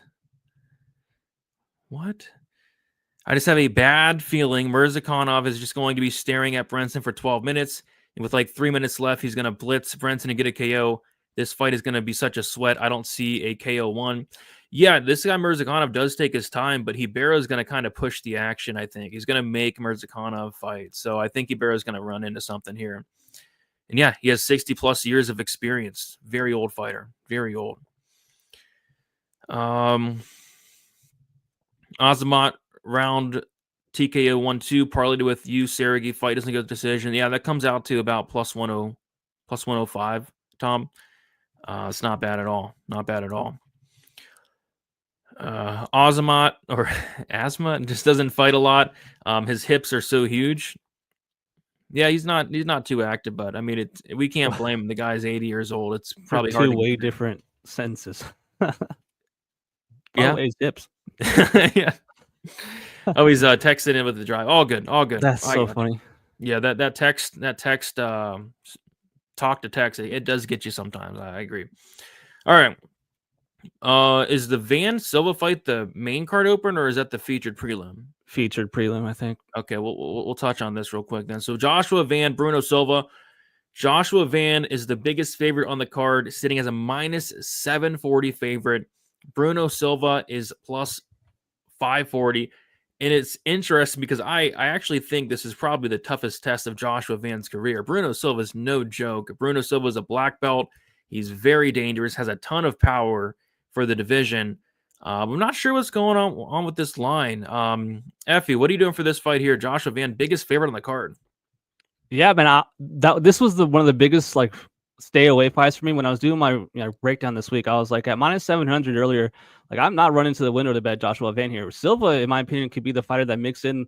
I just have a bad feeling Mirzakhanov is just going to be staring at Brenson for 12 minutes. And with like 3 minutes left, he's going to blitz Brenson and get a KO. This fight is going to be such a sweat. I don't see a KO one. Yeah, this guy Mirzakhanov does take his time, but Hiberro is going to kind of push the action, I think. He's going to make Mirzakhanov fight. So I think Hiberro is going to run into something here. And yeah, he has 60-plus years of experience. Very old fighter. Very old. Azamat round TKO 1-2 parlayed with you, Sergey. Fight doesn't go to decision. Yeah, that comes out to about +105, Tom. It's not bad at all. Not bad at all. Azamat or Asthma just doesn't fight a lot. His hips are so huge. Yeah, he's not too active, but I mean, we can't blame him. The guy's 80 years old. It's probably hard to way different senses. Yeah, his hips. Yeah. Oh, he's texting in with the drive. All good. That's so funny. Yeah, that text talk to text, it does get you sometimes. I agree. All right. Is the Van Silva fight the main card open, or is that the featured prelim? Featured prelim, I think. Okay, we'll touch on this real quick then. So Joshua Van, Bruno Silva. Joshua Van is the biggest favorite on the card, sitting as a -740 favorite. Bruno Silva is +540. And it's interesting because I actually think this is probably the toughest test of Joshua Van's career. Bruno Silva is no joke. Bruno Silva is a black belt. He's very dangerous, has a ton of power for the division. I'm not sure what's going on with this line. Effie, what are you doing for this fight here? Joshua Van, biggest favorite on the card. Yeah, man. This was one of the biggest like stay away fights for me when I was doing my breakdown this week. I was like at -700 earlier. Like, I'm not running to the window to bet Joshua Van here. Silva, in my opinion, could be the fighter that mixed in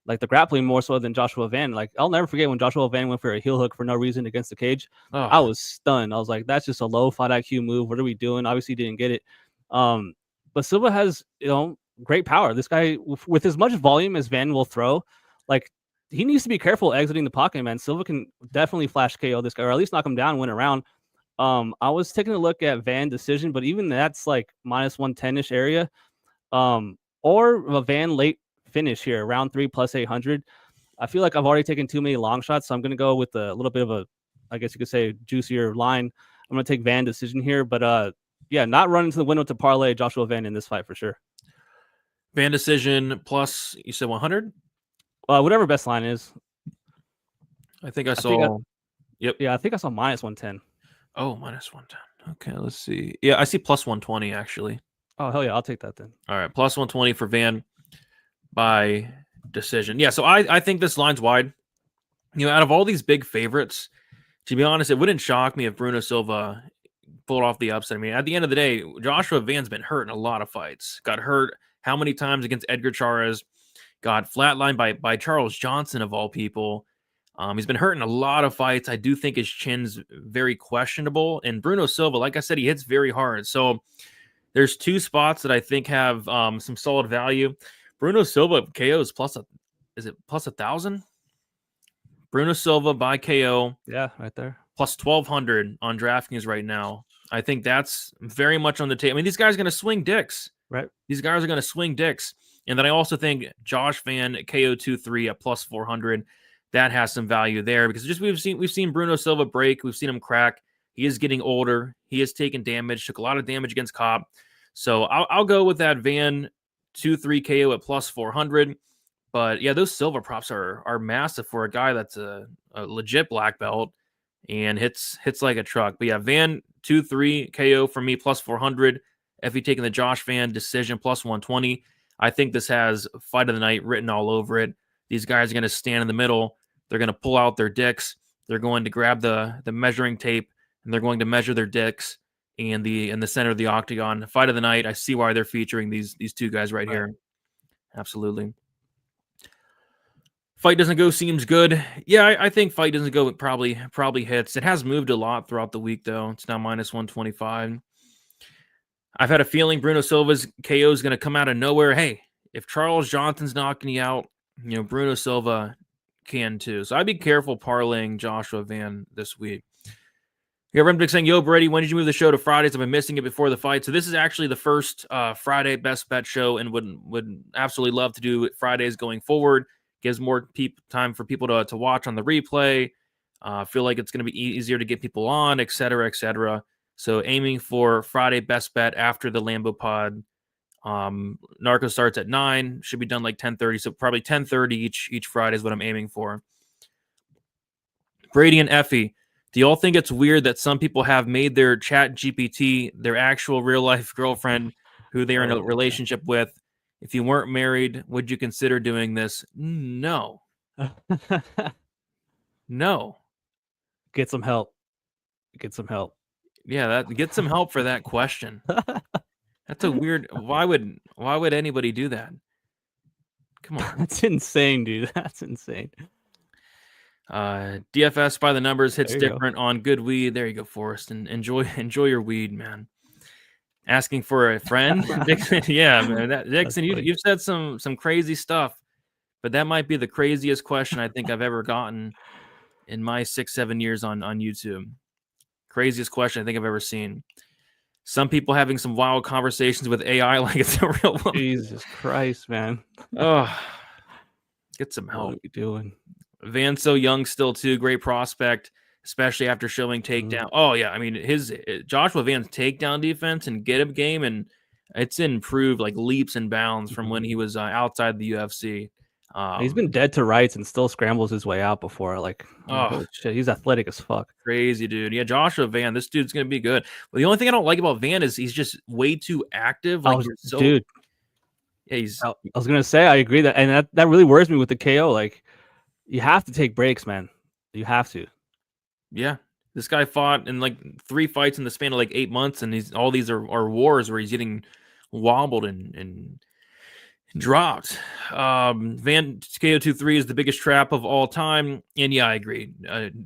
like the grappling more so than Joshua Van. Like, I'll never forget when Joshua Van went for a heel hook for no reason against the cage. Oh. I was stunned. I was like, that's just a low fight IQ move. What are we doing? Obviously didn't get it. But Silva has, great power. This guy, with as much volume as Van will throw, like, he needs to be careful exiting the pocket, man. Silva can definitely flash KO this guy, or at least knock him down, win a round. I was taking a look at Van decision, but even that's like -110-ish area. Or a Van late finish here, round 3 +800. I feel like I've already taken too many long shots, so I'm going to go with a little bit of a, I guess you could say, juicier line. I'm going to take Van decision here, but yeah, not running to the window to parlay Joshua Van in this fight for sure. Van decision plus, you said 100? Whatever best line is. I think I saw. Yep. Yeah, I think I saw -110. Oh, -110. Okay, let's see. Yeah, I see +120 actually. Oh, hell yeah, I'll take that then. All right, +120 for Van by decision. Yeah, so I think this line's wide. Out of all these big favorites, to be honest, it wouldn't shock me if Bruno Silva pulled off the upset. I mean, at the end of the day, Joshua Van's been hurt in a lot of fights. Got hurt how many times against Edgar Chairez? Got flatlined by Charles Johnson, of all people. He's been hurt in a lot of fights. I do think his chin's very questionable. And Bruno Silva, like I said, he hits very hard. So there's two spots that I think have some solid value. Bruno Silva KO is is it plus 1,000? Bruno Silva by KO. Yeah, right there. Plus 1,200 on DraftKings right now. I think that's very much on the table. I mean, these guys are going to swing dicks. Right. These guys are going to swing dicks. And then I also think Josh Van KO 2-3 at plus 400. That has some value there because just we've seen Bruno Silva break. We've seen him crack. He is getting older. He has taken damage. Took a lot of damage against Cobb. So I'll go with that Van 2-3 KO at plus 400. But yeah, those Silva props are massive for a guy that's a legit black belt and hits like a truck. But yeah, Van 2-3 KO for me plus 400. If you taking the Josh Van decision plus 120, I think this has fight of the night written all over it. These guys are going to stand in the middle. They're going to pull out their dicks. They're going to grab the measuring tape and they're going to measure their dicks in the center of the octagon. Fight of the night. I see why they're featuring these two guys right here. Absolutely. Fight doesn't go seems good. Yeah, I think fight doesn't go probably hits. It has moved a lot throughout the week though. It's now minus 125. I've had a feeling Bruno Silva's KO is going to come out of nowhere. Hey, if Charles Johnson's knocking you out, Bruno Silva can too. So I'd be careful parlaying Joshua Van this week. Yeah, Remdick saying, yo, Brady, when did you move the show to Fridays? I've been missing it before the fight. So this is actually the first Friday best bet show and would absolutely love to do Fridays going forward. Gives more time for people to watch on the replay. Feel like it's going to be easier to get people on, et cetera, et cetera. So aiming for Friday best bet after the Lambo pod. Narco starts at 9, should be done like 10:30. So probably 10:30 each Friday is what I'm aiming for. Brady and Effie, do y'all think it's weird that some people have made their chat GPT their actual real life girlfriend who they're in a relationship with? If you weren't married, would you consider doing this? No. No. Get some help. Get some help. Yeah, get some help for that question. That's a weird. Why would anybody do that? Come on. That's insane, dude. That's insane. DFS by the numbers hits different on good weed. There you go, Forrest, and enjoy your weed, man. Asking for a friend, Dixon. Yeah, man. Dixon, you've said some crazy stuff, but that might be the craziest question I think I've ever gotten in my 6-7 years on YouTube. Craziest question I think I've ever seen. Some people having some wild conversations with AI like it's a real one. Jesus Christ, man. Oh, get some help. What are we doing? Van so young still too. Great prospect, especially after showing takedown. Oh yeah, I mean Joshua Van's takedown defense and get up game, and it's improved like leaps and bounds from when he was outside the UFC. He's been dead to rights and still scrambles his way out before. Like, oh shit, he's athletic as fuck. Crazy dude. Yeah, Joshua Van, this dude's gonna be good. But the only thing I don't like about Van is he's just way too active. Like, dude. Yeah, I was gonna say I agree that really worries me with the KO. Like, you have to take breaks, man. You have to. Yeah, this guy fought in like 3 fights in the span of like 8 months, and all these are wars where he's getting wobbled and dropped. Van KO 2-3 is the biggest trap of all time, and yeah, I agree,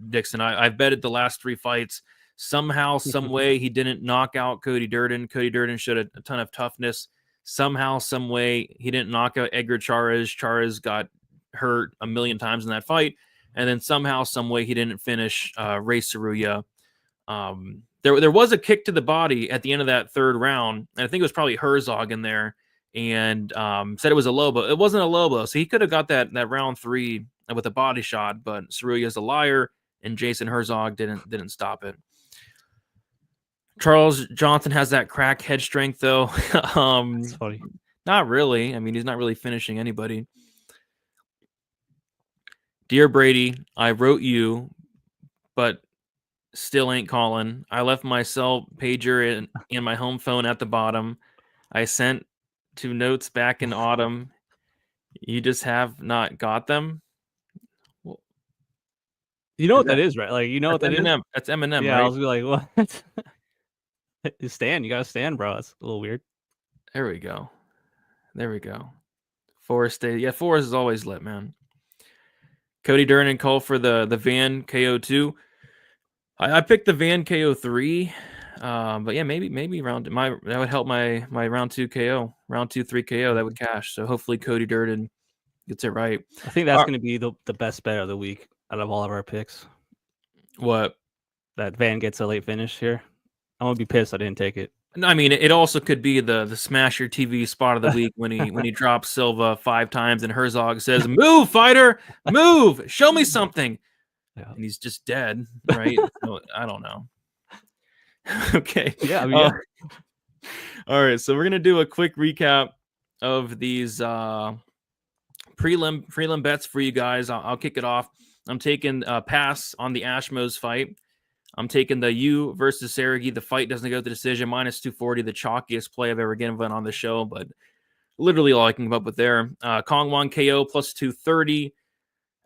Dixon. I've betted the last 3 fights. Somehow, some way, he didn't knock out Cody Durden. Cody Durden showed a ton of toughness. Somehow, some way, he didn't knock out Edgar Chairez. Chairez got hurt a million times in that fight, and then somehow, some way, he didn't finish Ray Saruya. There was a kick to the body at the end of that 3rd round, and I think it was probably Herzog in there, and said it was a low blow. It wasn't a low blow, so he could have got that round 3 with a body shot, but Saruya is a liar, and Jason Herzog didn't stop it. Charles Johnson has that crack head strength, though. That's funny. Not really. I mean, he's not really finishing anybody. Dear Brady, I wrote you, but still ain't calling. I left my cell pager and my home phone at the bottom. I sent 2 notes back in autumn. You just have not got them. Well, you know what that is, right? Like, you know what that Eminem. is? That's Eminem, yeah, right? I was like, what? Stan, you gotta stand, bro. That's a little weird. There we go. Forrest, yeah, Forrest is always lit, man. Cody Durden and call for the Van KO 2. I picked the Van KO 3. But yeah, maybe that would help my round 2 KO, round 2-3 KO that would cash. So hopefully Cody Durden gets it right. I think that's going to be the best bet of the week out of all of our picks. What? That Van gets a late finish here. I'm gonna be pissed I didn't take it. No, I mean, it also could be the smash your TV spot of the week when he drops Silva 5 times and Herzog says, "Move, fighter, move, show me something," and he's just dead, right? So, I don't know. Okay, yeah, I mean, yeah. All right, so we're gonna do a quick recap of these prelim bets for you guys. I'll kick it off. I'm taking pass on the Ashmos fight. I'm taking the U versus Sergey. The fight doesn't go to decision. Minus 240, the chalkiest play I've ever given on the show, but literally all I can come up with there. Kong Wong KO plus 230.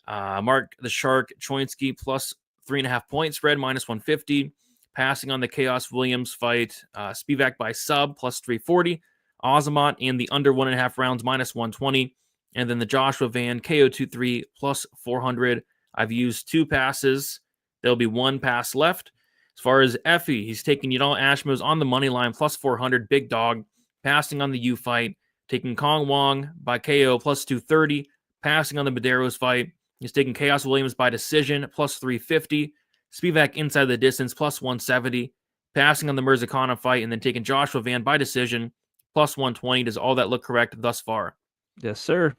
Mark the Shark Chinsky plus 3.5 point spread, minus 150. Passing on the Chaos Williams fight. Spievac by sub plus 340. Ozamot in the under 1.5 rounds, minus 120. And then the Joshua Van KO 2-3 plus 400. I've used 2 passes. There'll be 1 pass left. As far as Effie, he's taking Yadal Ashmos on the money line, plus 400, big dog. Passing on the U fight, taking Kong Wong by KO, plus 230. Passing on the Maderos fight, he's taking Chaos Williams by decision, plus 350. Spievac inside the distance, plus 170. Passing on the Makonov fight, and then taking Joshua Van by decision, plus 120. Does all that look correct thus far? Yes, sir.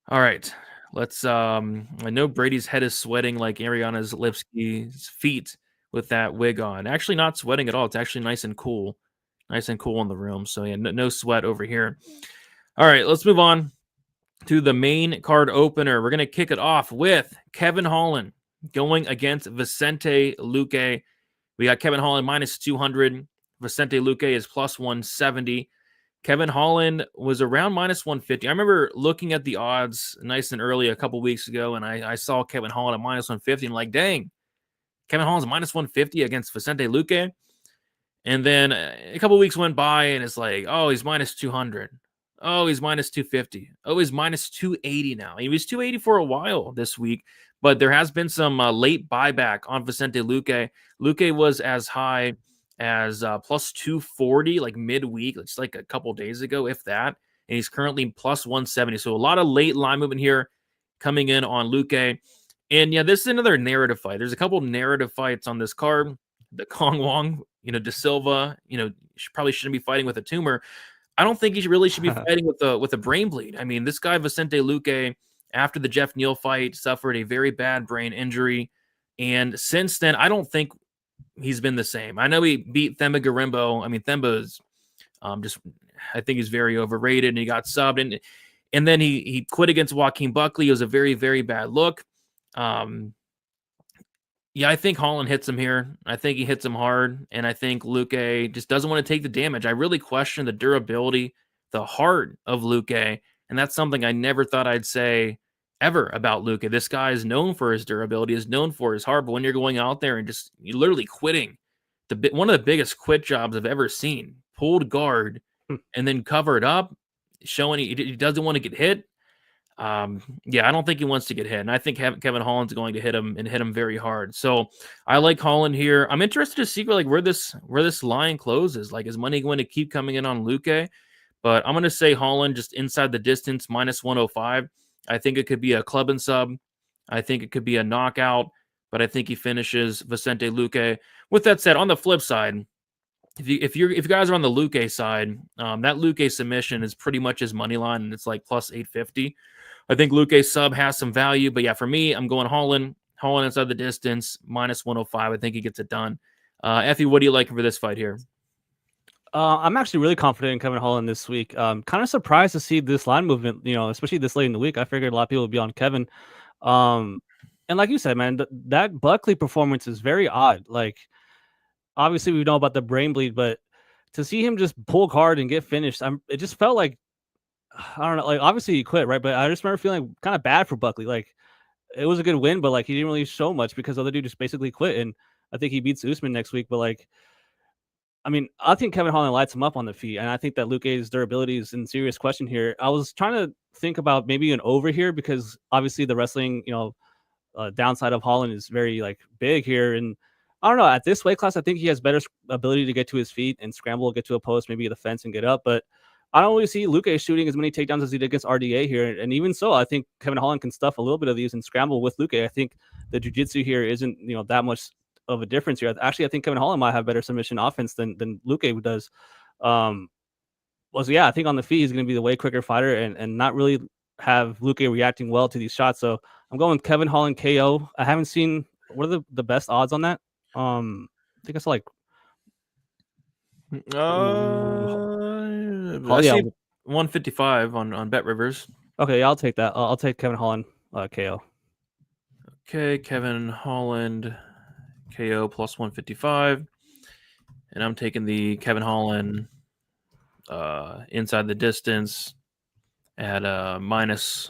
All right. Let's I know Brady's head is sweating like Ariana Lipsky's feet with that wig on. Actually not sweating at all. It's actually nice and cool. Nice and cool in the room. So yeah, no sweat over here. All right, let's move on to the main card opener. We're going to kick it off with Kevin Holland going against Vicente Luque. We got Kevin Holland minus 200. Vicente Luque is plus 170. Kevin Holland was around minus 150. I remember looking at the odds nice and early a couple weeks ago, and I saw Kevin Holland at minus 150. And like, dang, Kevin Holland's minus 150 against Vicente Luque. And then a couple weeks went by, and it's like, oh, he's minus 200. Oh, he's minus 250. Oh, he's minus 280 now. He was 280 for a while this week, but there has been some late buyback on Vicente Luque. Luque was as high as plus 240 like midweek, it's like a couple days ago, if that, and he's currently plus 170. So a lot of late line movement here coming in on Luque. And yeah, this is another narrative fight. There's a couple narrative fights on this card. The Kong Wong, De Silva, probably shouldn't be fighting with a tumor. I don't think he really should be fighting with a brain bleed. I mean, this guy Vicente Luque, after the Jeff Neal fight, suffered a very bad brain injury, and since then, I don't think he's been the same. I know he beat Themba Garimbo. I mean, Themba's I think he's very overrated, and he got subbed, and then he quit against Joaquin Buckley. It was a very, very bad look. Yeah, I think Holland hits him here. I think he hits him hard, and I think Luque just doesn't want to take the damage. I really question the durability, the heart of Luque, and that's something I never thought I'd say ever about Luque. This guy is known for his durability, is known for his heart, but when you're going out there and you're literally quitting, one of the biggest quit jobs I've ever seen, pulled guard and then covered up, showing he doesn't want to get hit. Yeah, I don't think he wants to get hit, and I think Kevin Holland's going to hit him and hit him very hard. So I like Holland here. I'm interested to see where this line closes. Like, is money going to keep coming in on Luque? But I'm going to say Holland just inside the distance, minus 105. I think it could be a club and sub. I think it could be a knockout, but I think he finishes Vicente Luque. With that said, on the flip side, if you guys are on the Luque side, that Luque submission is pretty much his money line, and it's like plus 850. I think Luque's sub has some value, but yeah, for me, I'm going Holland inside the distance, minus 105. I think he gets it done. Effie, what do you like for this fight here? I'm actually really confident in Kevin Holland this week. Kind of surprised to see this line movement, especially this late in the week. I figured a lot of people would be on Kevin. And like you said, man, that Buckley performance is very odd. Like, obviously we know about the brain bleed, but to see him just pull hard and get finished, it just felt like, I don't know, like, obviously he quit, right? But I just remember feeling kind of bad for Buckley. Like, it was a good win, but like, he didn't really show much because the other dude just basically quit. And I think he beats Usman next week, but like, I mean, I think Kevin Holland lights him up on the feet, and I think that Luque's durability is in serious question here. I was trying to think about maybe an over here because obviously the wrestling, downside of Holland is very like big here, and I don't know. At this weight class, I think he has better ability to get to his feet and scramble, get to a post, maybe get the fence and get up. But I don't really see Luque shooting as many takedowns as he did against RDA here. And even so, I think Kevin Holland can stuff a little bit of these and scramble with Luque. I think the jiu-jitsu here isn't, that much of a difference here. Actually, I think Kevin Holland might have better submission offense than Luque does. I think on the feet, he's going to be the way quicker fighter and not really have Luque reacting well to these shots. So I'm going with Kevin Holland KO. I haven't seen, what are the best odds on that? I think it's like I see 155 on Bet Rivers. Okay, I'll take that. I'll take Kevin Holland KO. Okay, Kevin Holland KO plus 155, and I'm taking the Kevin Holland inside the distance at minus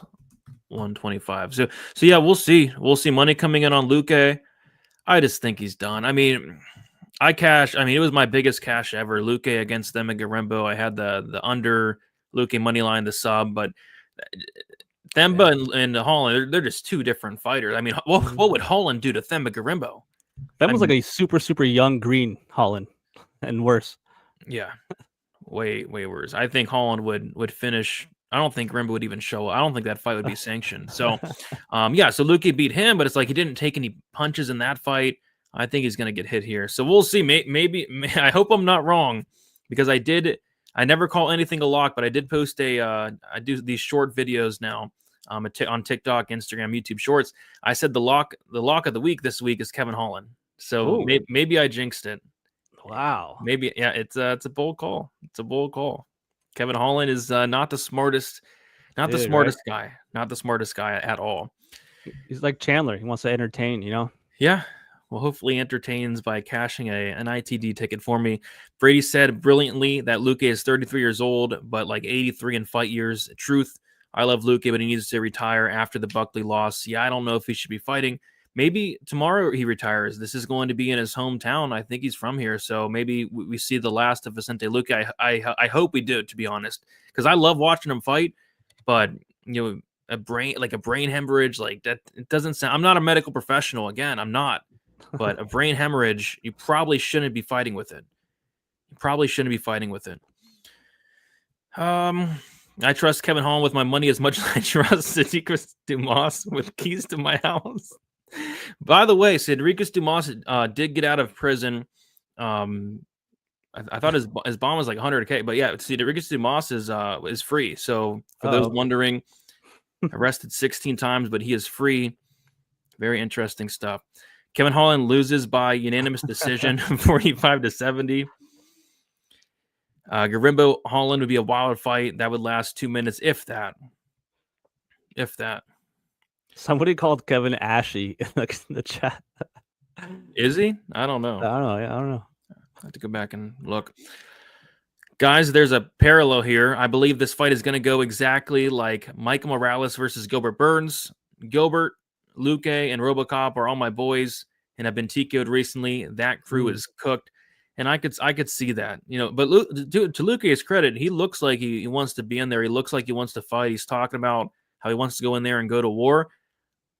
125. So yeah, we'll see. We'll see money coming in on Luque. I just think he's done. I mean, it was my biggest cash ever. Luque against them at Garimbo. I had the under Luque money line, the sub, but Themba and Holland, they're just two different fighters. I mean, what would Holland do to Themba Garimbo? That was like a super, super young green Holland and worse. Yeah, way worse. I think Holland would finish. I don't think Garimbo would even show up. I don't think that fight would be sanctioned. So, so Luque beat him, but it's like he didn't take any punches in that fight. I think he's going to get hit here. So we'll see. Maybe I hope I'm not wrong, because I never call anything a lock, but I did post I do these short videos now on TikTok, Instagram, YouTube Shorts. I said the lock of the week this week is Kevin Holland. So maybe I jinxed it. Wow. Maybe, yeah, it's a bold call. It's a bold call. Kevin Holland is not the smartest, guy. Not the smartest guy at all. He's like Chandler. He wants to entertain, Yeah. Well, hopefully entertains by cashing an ITD ticket for me. Brady said brilliantly that Luque is 33 years old, but like 83 in fight years. Truth, I love Luque, but he needs to retire after the Buckley loss. Yeah, I don't know if he should be fighting. Maybe tomorrow he retires. This is going to be in his hometown. I think he's from here, so maybe we see the last of Vicente Luque. I hope we do, to be honest, because I love watching him fight. But a brain hemorrhage like that, it doesn't sound. I'm not a medical professional. Again, I'm not. But a brain hemorrhage, you probably shouldn't be fighting with it. I trust Kevin Holland with my money as much as I trust Cedricus Dumas with keys to my house. By the way, Cedricus Dumas did get out of prison. I thought his bond was like 100K, but yeah, Cedricus Dumas is free. So for those wondering, arrested 16 times, but he is free. Very interesting stuff. Kevin Holland loses by unanimous decision, 45-70. Garimbo Holland would be a wild fight that would last 2 minutes, if that. Somebody called Kevin Ashy in the chat. Is he? I don't know. I don't know. I have to go back and look. Guys, there's a parallel here. I believe this fight is going to go exactly like Michael Morales versus Gilbert Burns. Gilbert, Luque, and Robocop are all my boys, and have been TKO'd recently. That crew is cooked, and I could see that, But to Luque's credit, he looks like he wants to be in there. He looks like he wants to fight. He's talking about how he wants to go in there and go to war.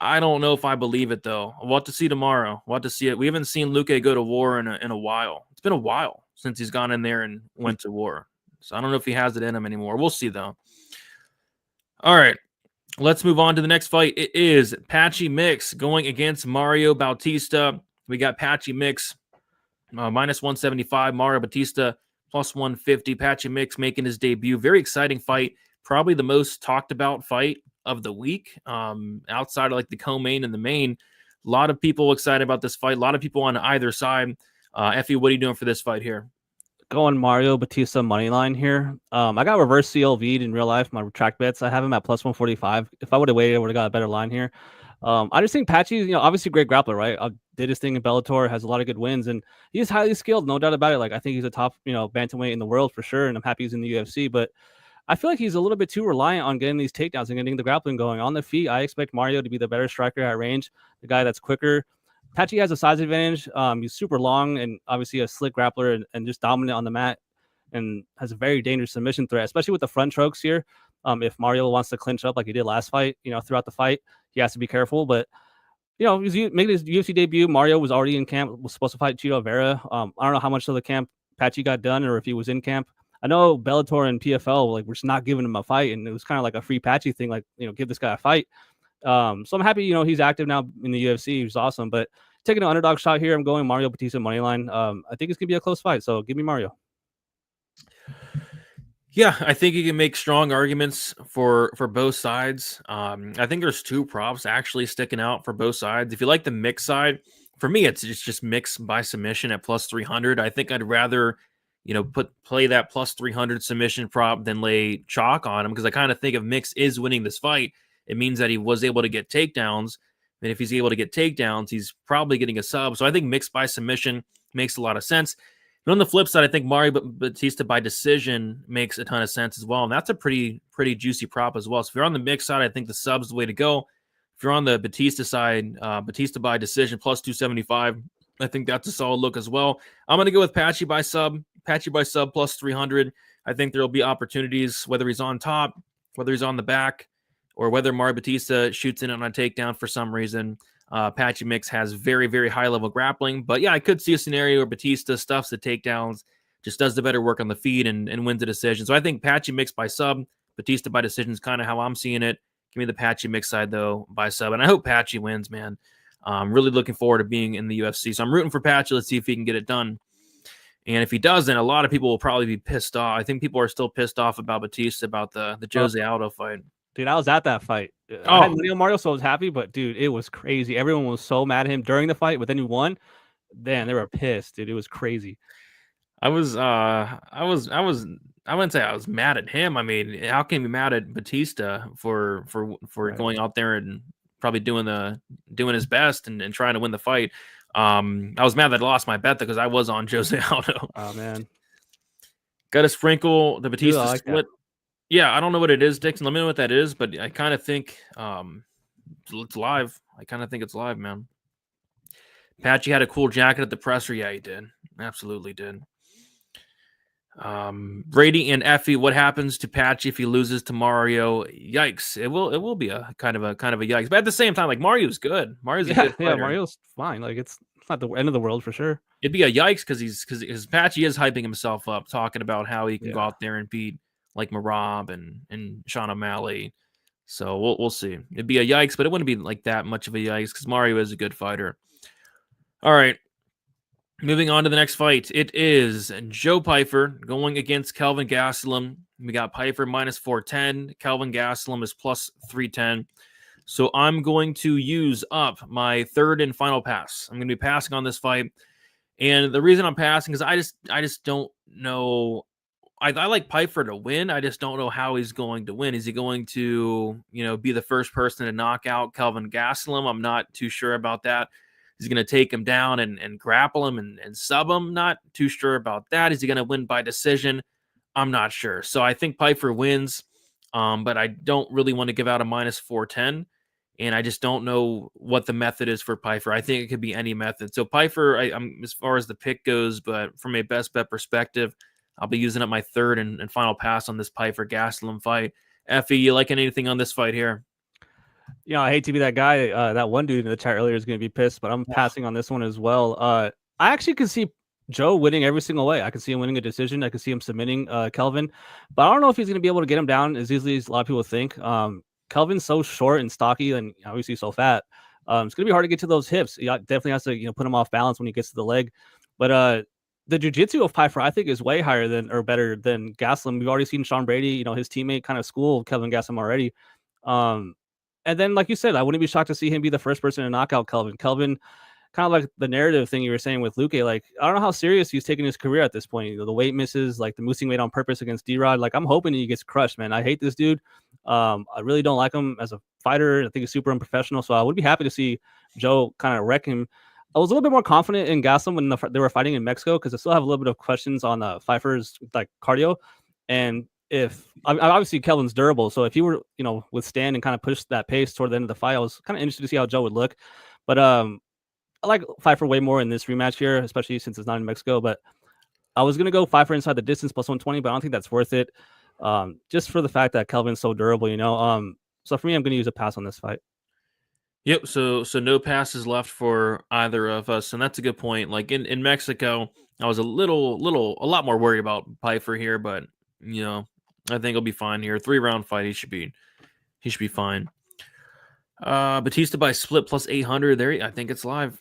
I don't know if I believe it, though. We'll have to see tomorrow. We'll have to see it. We haven't seen Luque go to war in a while. It's been a while since he's gone in there and went to war. So I don't know if he has it in him anymore. We'll see, though. All right. Let's move on to the next fight. It is Patchy Mix going against Mario Bautista. We got Patchy Mix minus 175, Mario Bautista plus 150. Patchy Mix making his debut. Very exciting fight. Probably the most talked about fight of the week, outside of like the co-main and the main. A lot of people excited about this fight. A lot of people on either side. Effie, what are you doing for this fight here? Going Mario Bautista money line here. I got reverse CLV'd in real life. My track bets, I have him at plus 145. If I would have waited, I would have got a better line here. I just think Patchy, obviously great grappler, right? Did his thing in Bellator, has a lot of good wins, and he's highly skilled, no doubt about it. Like I think he's a top, bantamweight in the world for sure, and I'm happy he's in the UFC. But I feel like he's a little bit too reliant on getting these takedowns and getting the grappling going on the feet. I expect Mario to be the better striker at range, the guy that's quicker. Patchy has a size advantage. He's super long and obviously a slick grappler and just dominant on the mat, and has a very dangerous submission threat, especially with the front strokes here. If Mario wants to clinch up like he did last fight, throughout the fight, he has to be careful. But he's making his UFC debut. Mario was already in camp, was supposed to fight Chito Vera. I don't know how much of the camp Patchy got done or if he was in camp. I know Bellator and PFL like we're just not giving him a fight, and it was kind of like a free Patchy thing, like give this guy a fight. So I'm happy, he's active now in the UFC. He's awesome, but taking an underdog shot here, I'm going Mario Bautista money line. I think it's gonna be a close fight, so give me Mario. Yeah, I think you can make strong arguments for both sides. I think there's two props actually sticking out for both sides. If you like the mix side, for me, it's just mix by submission at plus 300. I think I'd rather, play that plus 300 submission prop than lay chalk on him, because I kind of think if Mix is winning this fight, it means that he was able to get takedowns. And if he's able to get takedowns, he's probably getting a sub. So I think mix by submission makes a lot of sense. And on the flip side, I think Mario Bautista by decision makes a ton of sense as well. And that's a pretty juicy prop as well. So if you're on the mix side, I think the sub's the way to go. If you're on the Bautista side, Bautista by decision plus 275, I think that's a solid look as well. I'm going to go with Patchy by sub plus 300. I think there'll be opportunities, whether he's on top, whether he's on the back, or whether Mario Bautista shoots in on a takedown for some reason. Patchy Mix has very, very high-level grappling. But, yeah, I could see a scenario where Bautista stuffs the takedowns, just does the better work on the feet and wins the decision. So I think Patchy Mix by sub, Bautista by decision is kind of how I'm seeing it. Give me the Patchy Mix side, though, by sub. And I hope Patchy wins, man. I'm really looking forward to being in the UFC. So I'm rooting for Patchy. Let's see if he can get it done. And if he doesn't, a lot of people will probably be pissed off. I think people are still pissed off about Bautista, about the Jose Aldo fight. Dude, I was at that fight. I had Leo Mario, so I was happy, but dude, it was crazy. Everyone was so mad at him during the fight, but then he won. Then they were pissed, dude. It was crazy. I wouldn't say I was mad at him. I mean, how can you be mad at Bautista for right. Going out there and probably doing his best and trying to win the fight? I was mad that I lost my bet because I was on Jose Aldo. Oh man. Got to sprinkle the Bautista split. That. Yeah, I don't know what it is, Dixon. Let me know what that is, but I kind of think it's live. I kind of think it's live, man. Patchy had a cool jacket at the presser. Yeah, he did. Absolutely did. Brady and Effie, what happens to Patchy if he loses to Mario? Yikes. It will be a kind of a yikes. But at the same time, like Mario's good. Mario's a good fighter. Yeah, Mario's fine. Like it's not the end of the world for sure. It'd be a yikes because Patchy is hyping himself up, talking about how he can go out there and beat like Merab and Sean O'Malley. So we'll see. It'd be a yikes, but it wouldn't be like that much of a yikes because Mario is a good fighter. All right. Moving on to the next fight. It is Joe Pyfer going against Kelvin Gastelum. We got Pyfer minus 410. Kelvin Gastelum is plus 310. So I'm going to use up my third and final pass. I'm going to be passing on this fight. And the reason I'm passing is I just don't know. I like Pyfer to win. I just don't know how he's going to win. Is he going to, be the first person to knock out Kelvin Gastelum? I'm not too sure about that. Is he going to take him down and grapple him and sub him? Not too sure about that. Is he going to win by decision? I'm not sure. So I think Pyfer wins, but I don't really want to give out a minus 410. And I just don't know what the method is for Pyfer. I think it could be any method. So Pyfer, I'm as far as the pick goes, but from a best bet perspective, I'll be using up my third and final pass on this Pyfer Gastelum fight. Effie, you liking anything on this fight here? I hate to be that guy. That one dude in the chat earlier is going to be pissed, but I'm passing on this one as well. I actually can see Joe winning every single way. I can see him winning a decision. I can see him submitting Kelvin, but I don't know if he's going to be able to get him down as easily as a lot of people think. Kelvin's so short and stocky and obviously so fat. It's going to be hard to get to those hips. He definitely has to put him off balance when he gets to the leg. But the jiu-jitsu of Pyfer, I think, is way higher than or better than Gastelum. We've already seen Sean Brady, his teammate, kind of school Kelvin Gastelum already. And then, like you said, I wouldn't be shocked to see him be the first person to knock out Kelvin. Kelvin, kind of like the narrative thing you were saying with Luque, like, I don't know how serious he's taking his career at this point. The weight misses, like the moosing weight on purpose against D-Rod. Like, I'm hoping he gets crushed, man. I hate this dude. I really don't like him as a fighter. I think he's super unprofessional. So I would be happy to see Joe kind of wreck him. I was a little bit more confident in Gastelum when they were fighting in Mexico because I still have a little bit of questions on Pyfer's like cardio. And if obviously Kelvin's durable, so if he were withstand and kind of push that pace toward the end of the fight, I was kind of interested to see how Joe would look. But I like Pyfer way more in this rematch here, especially since it's not in Mexico. But I was gonna go Pyfer inside the distance plus 120, but I don't think that's worth it. Just for the fact that Kelvin's so durable, So for me, I'm gonna use a pass on this fight. Yep. So no passes left for either of us, and that's a good point. Like in Mexico, I was a lot more worried about Pfeiffer here, but I think he'll be fine here. 3-round fight, he should be fine. Bautista by split plus 800. There, I think it's live.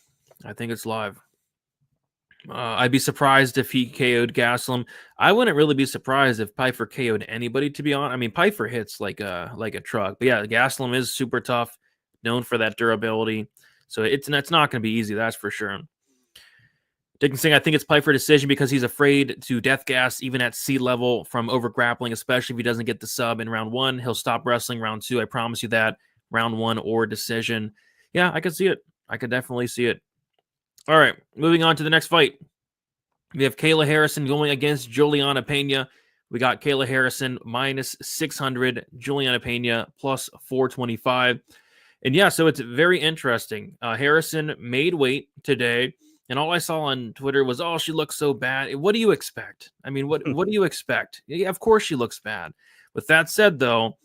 I'd be surprised if he KO'd Gastelum. I wouldn't really be surprised if Pfeiffer KO'd anybody, to be honest. I mean, Pfeiffer hits like a truck. But yeah, Gastelum is super tough, known for that durability. So it's not going to be easy, that's for sure. Dickinson, I think it's Pfeiffer decision because he's afraid to death gas even at sea level from over grappling, especially if he doesn't get the sub in round 1. He'll stop wrestling round 2. I promise you that. Round 1 or decision. Yeah, I could see it. I could definitely see it. All right, moving on to the next fight. We have Kayla Harrison going against Juliana Pena. We got Kayla Harrison minus 600, Juliana Pena plus 425. And yeah, so it's very interesting. Harrison made weight today, and all I saw on Twitter was, oh, she looks so bad. What do you expect? I mean, what do you expect? Yeah, of course she looks bad. With that said, though,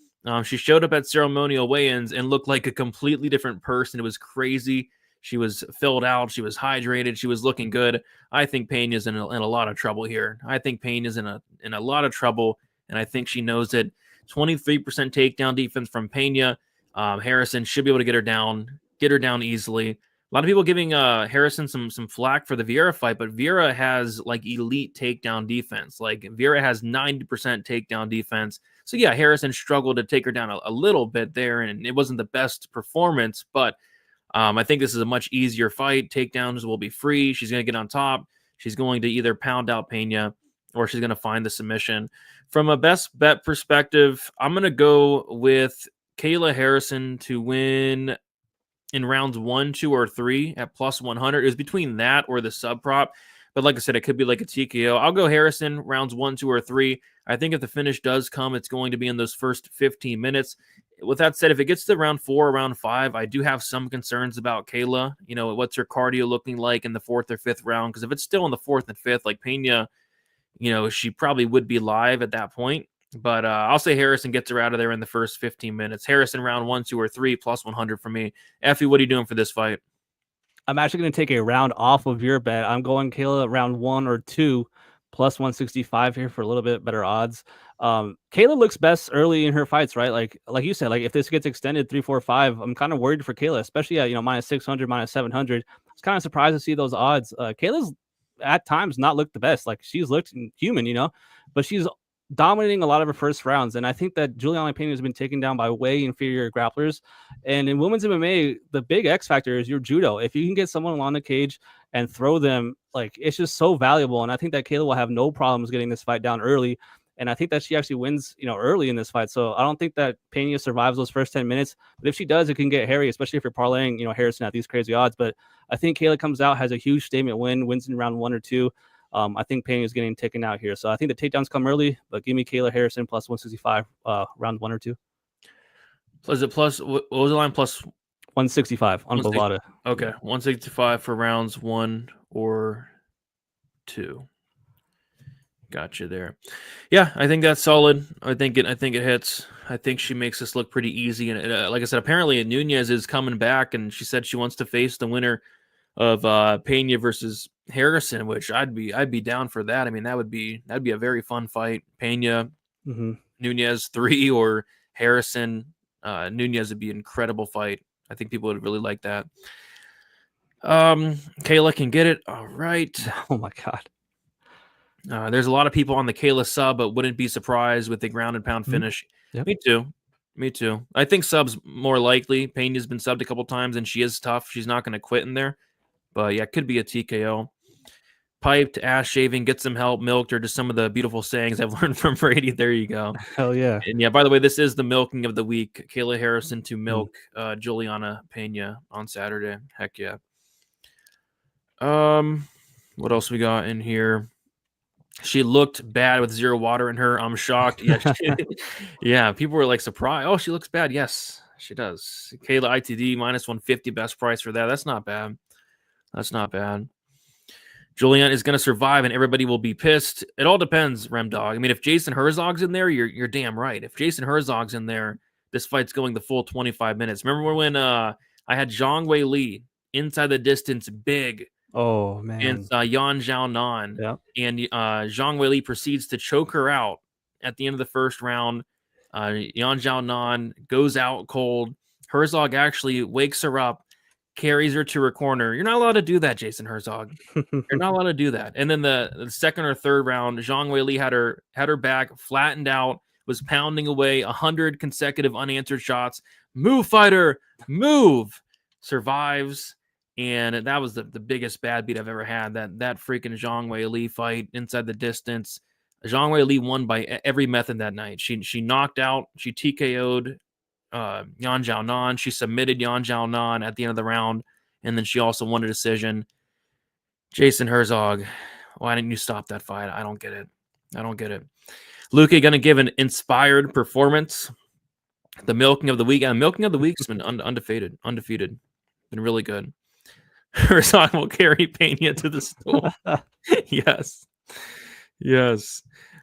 she showed up at ceremonial weigh-ins and looked like a completely different person. It was crazy. She was filled out. She was hydrated. She was looking good. I think Pena's in a lot of trouble here. I think Pena's in a lot of trouble, and I think she knows it. 23% takedown defense from Pena. Harrison should be able to get her down easily. A lot of people giving Harrison some flack for the Vieira fight, but Vieira has like elite takedown defense. Like Vieira has 90% takedown defense. So yeah, Harrison struggled to take her down a little bit there, and it wasn't the best performance, but I think this is a much easier fight. Takedowns will be free. She's going to get on top. She's going to either pound out Pena or she's going to find the submission. From a best bet perspective, I'm going to go with Kayla Harrison to win in rounds 1, 2, or 3 at plus 100. It was between that or the sub prop. But like I said, it could be like a TKO. I'll go Harrison rounds 1, 2, or 3. I think if the finish does come, it's going to be in those first 15 minutes. With that said, if it gets to round 4 or round 5, I do have some concerns about Kayla. What's her cardio looking like in the 4th or 5th round? Because if it's still in the 4th and 5th, like Pena, she probably would be live at that point. But I'll say Harrison gets her out of there in the first 15 minutes. Harrison round 1, 2, or 3 plus 100 for me. Effie, what are you doing for this fight? I'm actually going to take a round off of your bet. I'm going Kayla round 1 or 2 plus 165 here for a little bit better odds. Kayla looks best early in her fights, right? Like you said, like if this gets extended 3, 4, 5, I'm kind of worried for Kayla, especially at minus 600, minus 700. I was kind of surprised to see those odds. Kayla's at times not looked the best. Like she's looked human, but she's dominating a lot of her first rounds. And I think that Juliana Pena has been taken down by way inferior grapplers. And in women's MMA, the big X factor is your judo. If you can get someone along the cage and throw them, like it's just so valuable. And I think that Kayla will have no problems getting this fight down early. And I think that she actually wins, early in this fight. So I don't think that Pena survives those first 10 minutes. But if she does, it can get hairy, especially if you're parlaying, Harrison at these crazy odds. But I think Kayla comes out, has a huge statement win, wins in round 1 or 2. I think Pena is getting taken out here. So I think the takedowns come early, but give me Kayla Harrison plus 165 round 1 or 2. Is it plus, what was the line? Plus 165 on Bovada. Okay, 165 for rounds 1 or 2. Gotcha there. Yeah, I think that's solid. I think it hits. I think she makes this look pretty easy. And like I said, apparently Nunez is coming back, and she said she wants to face the winner of Pena versus Harrison, which I'd be down for that. I mean, that'd be a very fun fight. Pena, Nunez 3 or Harrison, Nunez would be an incredible fight. I think people would really like that. Kayla can get it. All right. Oh my God. There's a lot of people on the Kayla sub, but wouldn't be surprised with the ground and pound finish. Yep. Me too. I think sub's more likely. Pena's been subbed a couple times, and she is tough. She's not going to quit in there. But yeah, it could be a TKO. Piped, ass shaving, get some help, milked, or just some of the beautiful sayings I've learned from Brady. There you go. Hell yeah. And yeah, by the way, this is the milking of the week. Kayla Harrison to milk Juliana Pena on Saturday. Heck yeah. What else we got in here? She looked bad with 0 water in her. I'm shocked. Yeah, yeah. People were like surprised. Oh, she looks bad. Yes, she does. Kayla ITD minus 150 best price for that. That's not bad. Julian is going to survive, and everybody will be pissed. It all depends, Remdog. I mean, if Jason Herzog's in there, you're damn right. If Jason Herzog's in there, this fight's going the full 25 minutes. Remember when I had Zhang Wei Li inside the distance, big Oh man. against Yan Xiaonan. Yeah. And Zhang Wei Li proceeds to choke her out at the end of the first round. Yan Xiaonan goes out cold. Herzog actually wakes her up, carries her to her corner. You're not allowed to do that, Jason Herzog. You're not allowed to do that. And then the second or third round, Zhang Wei Li had her back, flattened out, was pounding away 100 consecutive unanswered shots. Move, fighter, move. Survives. And that was the biggest bad beat I've ever had. That freaking Zhang Wei Li fight inside the distance. Zhang Wei Li won by every method that night. She knocked out, she TKO'd Yan Xiaonan. She submitted Yan Xiaonan at the end of the round, and then she also won a decision. Jason Herzog, why didn't you stop that fight? I don't get it. Luque going to give an inspired performance. The milking of the week. And the milking of the week's been undefeated. Been really good. Herzog will carry Pena to the stool. Yes.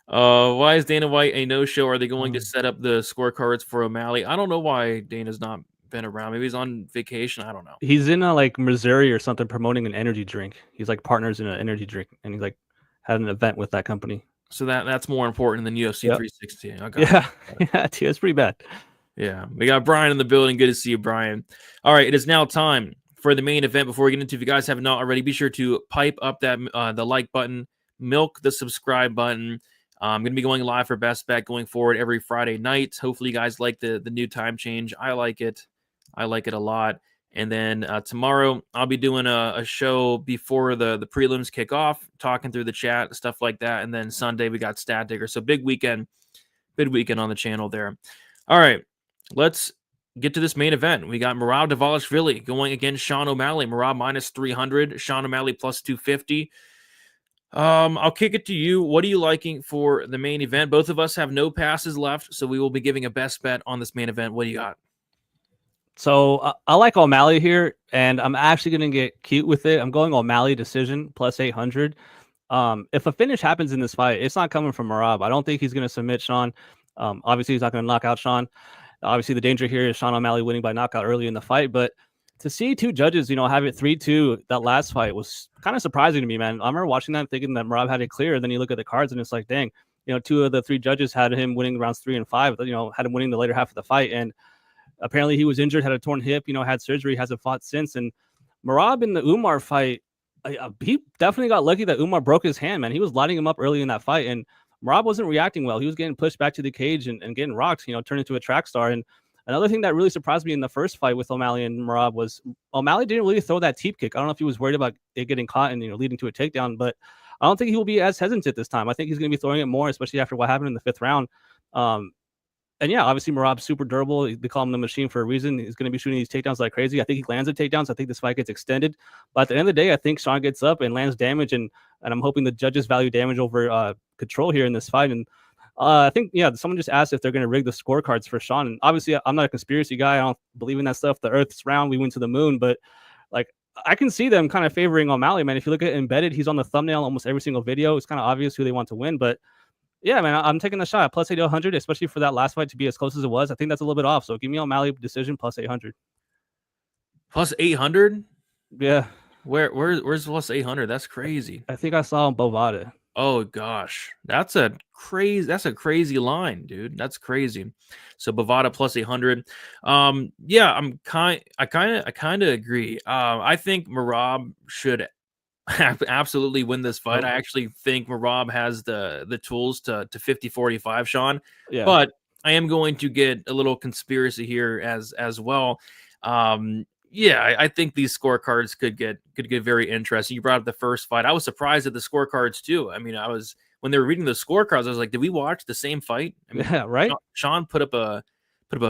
Why is Dana White a no-show? Are they going to set up the scorecards for O'Malley? I don't know why Dana's not been around. Maybe he's on vacation. I don't know. He's in like Missouri or something promoting an energy drink. He's like partners in an energy drink, and he's like had an event with that company. So that's more important than UFC 360. Okay. Yeah, it's pretty bad. Yeah, we got Brian in the building. Good to see you, Brian. All right, it is now time for the main event. Before we get into, if you guys have not already, be sure to pipe up that the like button, milk the subscribe button. I'm going to be going live for Best Bet going forward every Friday night. Hopefully, you guys like the new time change. I like it. I like it a lot. And then tomorrow, I'll be doing a show before the prelims kick off, talking through the chat, stuff like that. And then Sunday, we got Stat Digger. So big weekend on the channel there. All right, let's get to this main event. We got Merab Dvalishvili going against Sean O'Malley. Merab minus 300, Sean O'Malley plus 250. I'll kick it to you. What are you liking for the main event? Both of us have no passes left, so we will be giving a best bet on this main event. What do you got? So I like O'Malley here, and I'm actually going to get cute with it. I'm going O'Malley decision plus 800. If a finish happens in this fight, it's not coming from Merab. I don't think he's going to submit Sean. Obviously, he's not going to knock out Sean. Obviously, the danger here is Sean O'Malley winning by knockout early in the fight. But to see two judges, have it 3-2 that last fight was kind of surprising to me, man. I remember watching that thinking that Merab had it clear. And then you look at the cards and it's like, dang, two of the three judges had him winning rounds 3 and 5, had him winning the later half of the fight. And apparently he was injured, had a torn hip, had surgery, hasn't fought since. And Merab in the Umar fight, he definitely got lucky that Umar broke his hand, man. He was lighting him up early in that fight. And Merab wasn't reacting well. He was getting pushed back to the cage and getting rocked, turned into a track star. And another thing that really surprised me in the first fight with O'Malley and Merab was O'Malley didn't really throw that teep kick. I don't know if he was worried about it getting caught and leading to a takedown, but I don't think he will be as hesitant this time. I think he's going to be throwing it more, especially after what happened in the 5th round. And yeah, obviously Merab's super durable. They call him the machine for a reason. He's going to be shooting these takedowns like crazy. I think he lands the takedowns. I think this fight gets extended. But at the end of the day, I think Sean gets up and lands damage, and I'm hoping the judges value damage over control here in this fight. And I think, someone just asked if they're going to rig the scorecards for Sean. And obviously, I'm not a conspiracy guy. I don't believe in that stuff. The Earth's round. We went to the moon. But, I can see them kind of favoring O'Malley, man. If you look at Embedded, he's on the thumbnail almost every single video. It's kind of obvious who they want to win. But, yeah, man, I'm taking the shot. Plus 800, especially for that last fight to be as close as it was. I think that's a little bit off. So give me O'Malley decision plus 800. Plus 800? Yeah. Where's plus 800? That's crazy. I think I saw on Bovada. Oh gosh, that's a crazy line, dude. That's crazy. So Bovada plus 800. Yeah, I kind of agree. I think Merab should absolutely win this fight. I actually think Merab has the tools to 50-45 Sean. Yeah. But I am going to get a little conspiracy here as well. Yeah, I think these scorecards could get very interesting. You brought up the first fight. I was surprised at the scorecards too. I mean, when they were reading the scorecards, I was like, did we watch the same fight? I mean, yeah, right. Sean put up a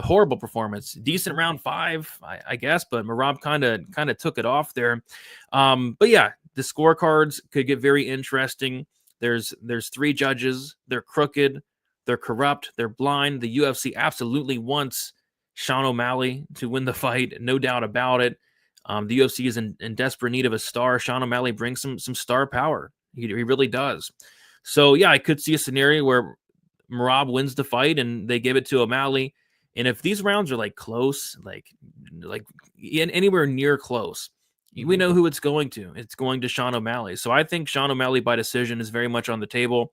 horrible performance. Decent round 5, I guess, but Merab kind of took it off there. But yeah, the scorecards could get very interesting. There's 3 judges. They're crooked. They're corrupt. They're blind. The UFC absolutely wants Sean O'Malley to win the fight, no doubt about it. The UFC is in desperate need of a star. Sean O'Malley brings some star power. He really does. So yeah, I could see a scenario where Merab wins the fight and they give it to O'Malley, And if these rounds are like close, like anywhere near close, we know who it's going to. It's going to Sean O'Malley. So I think Sean O'Malley by decision is very much on the table.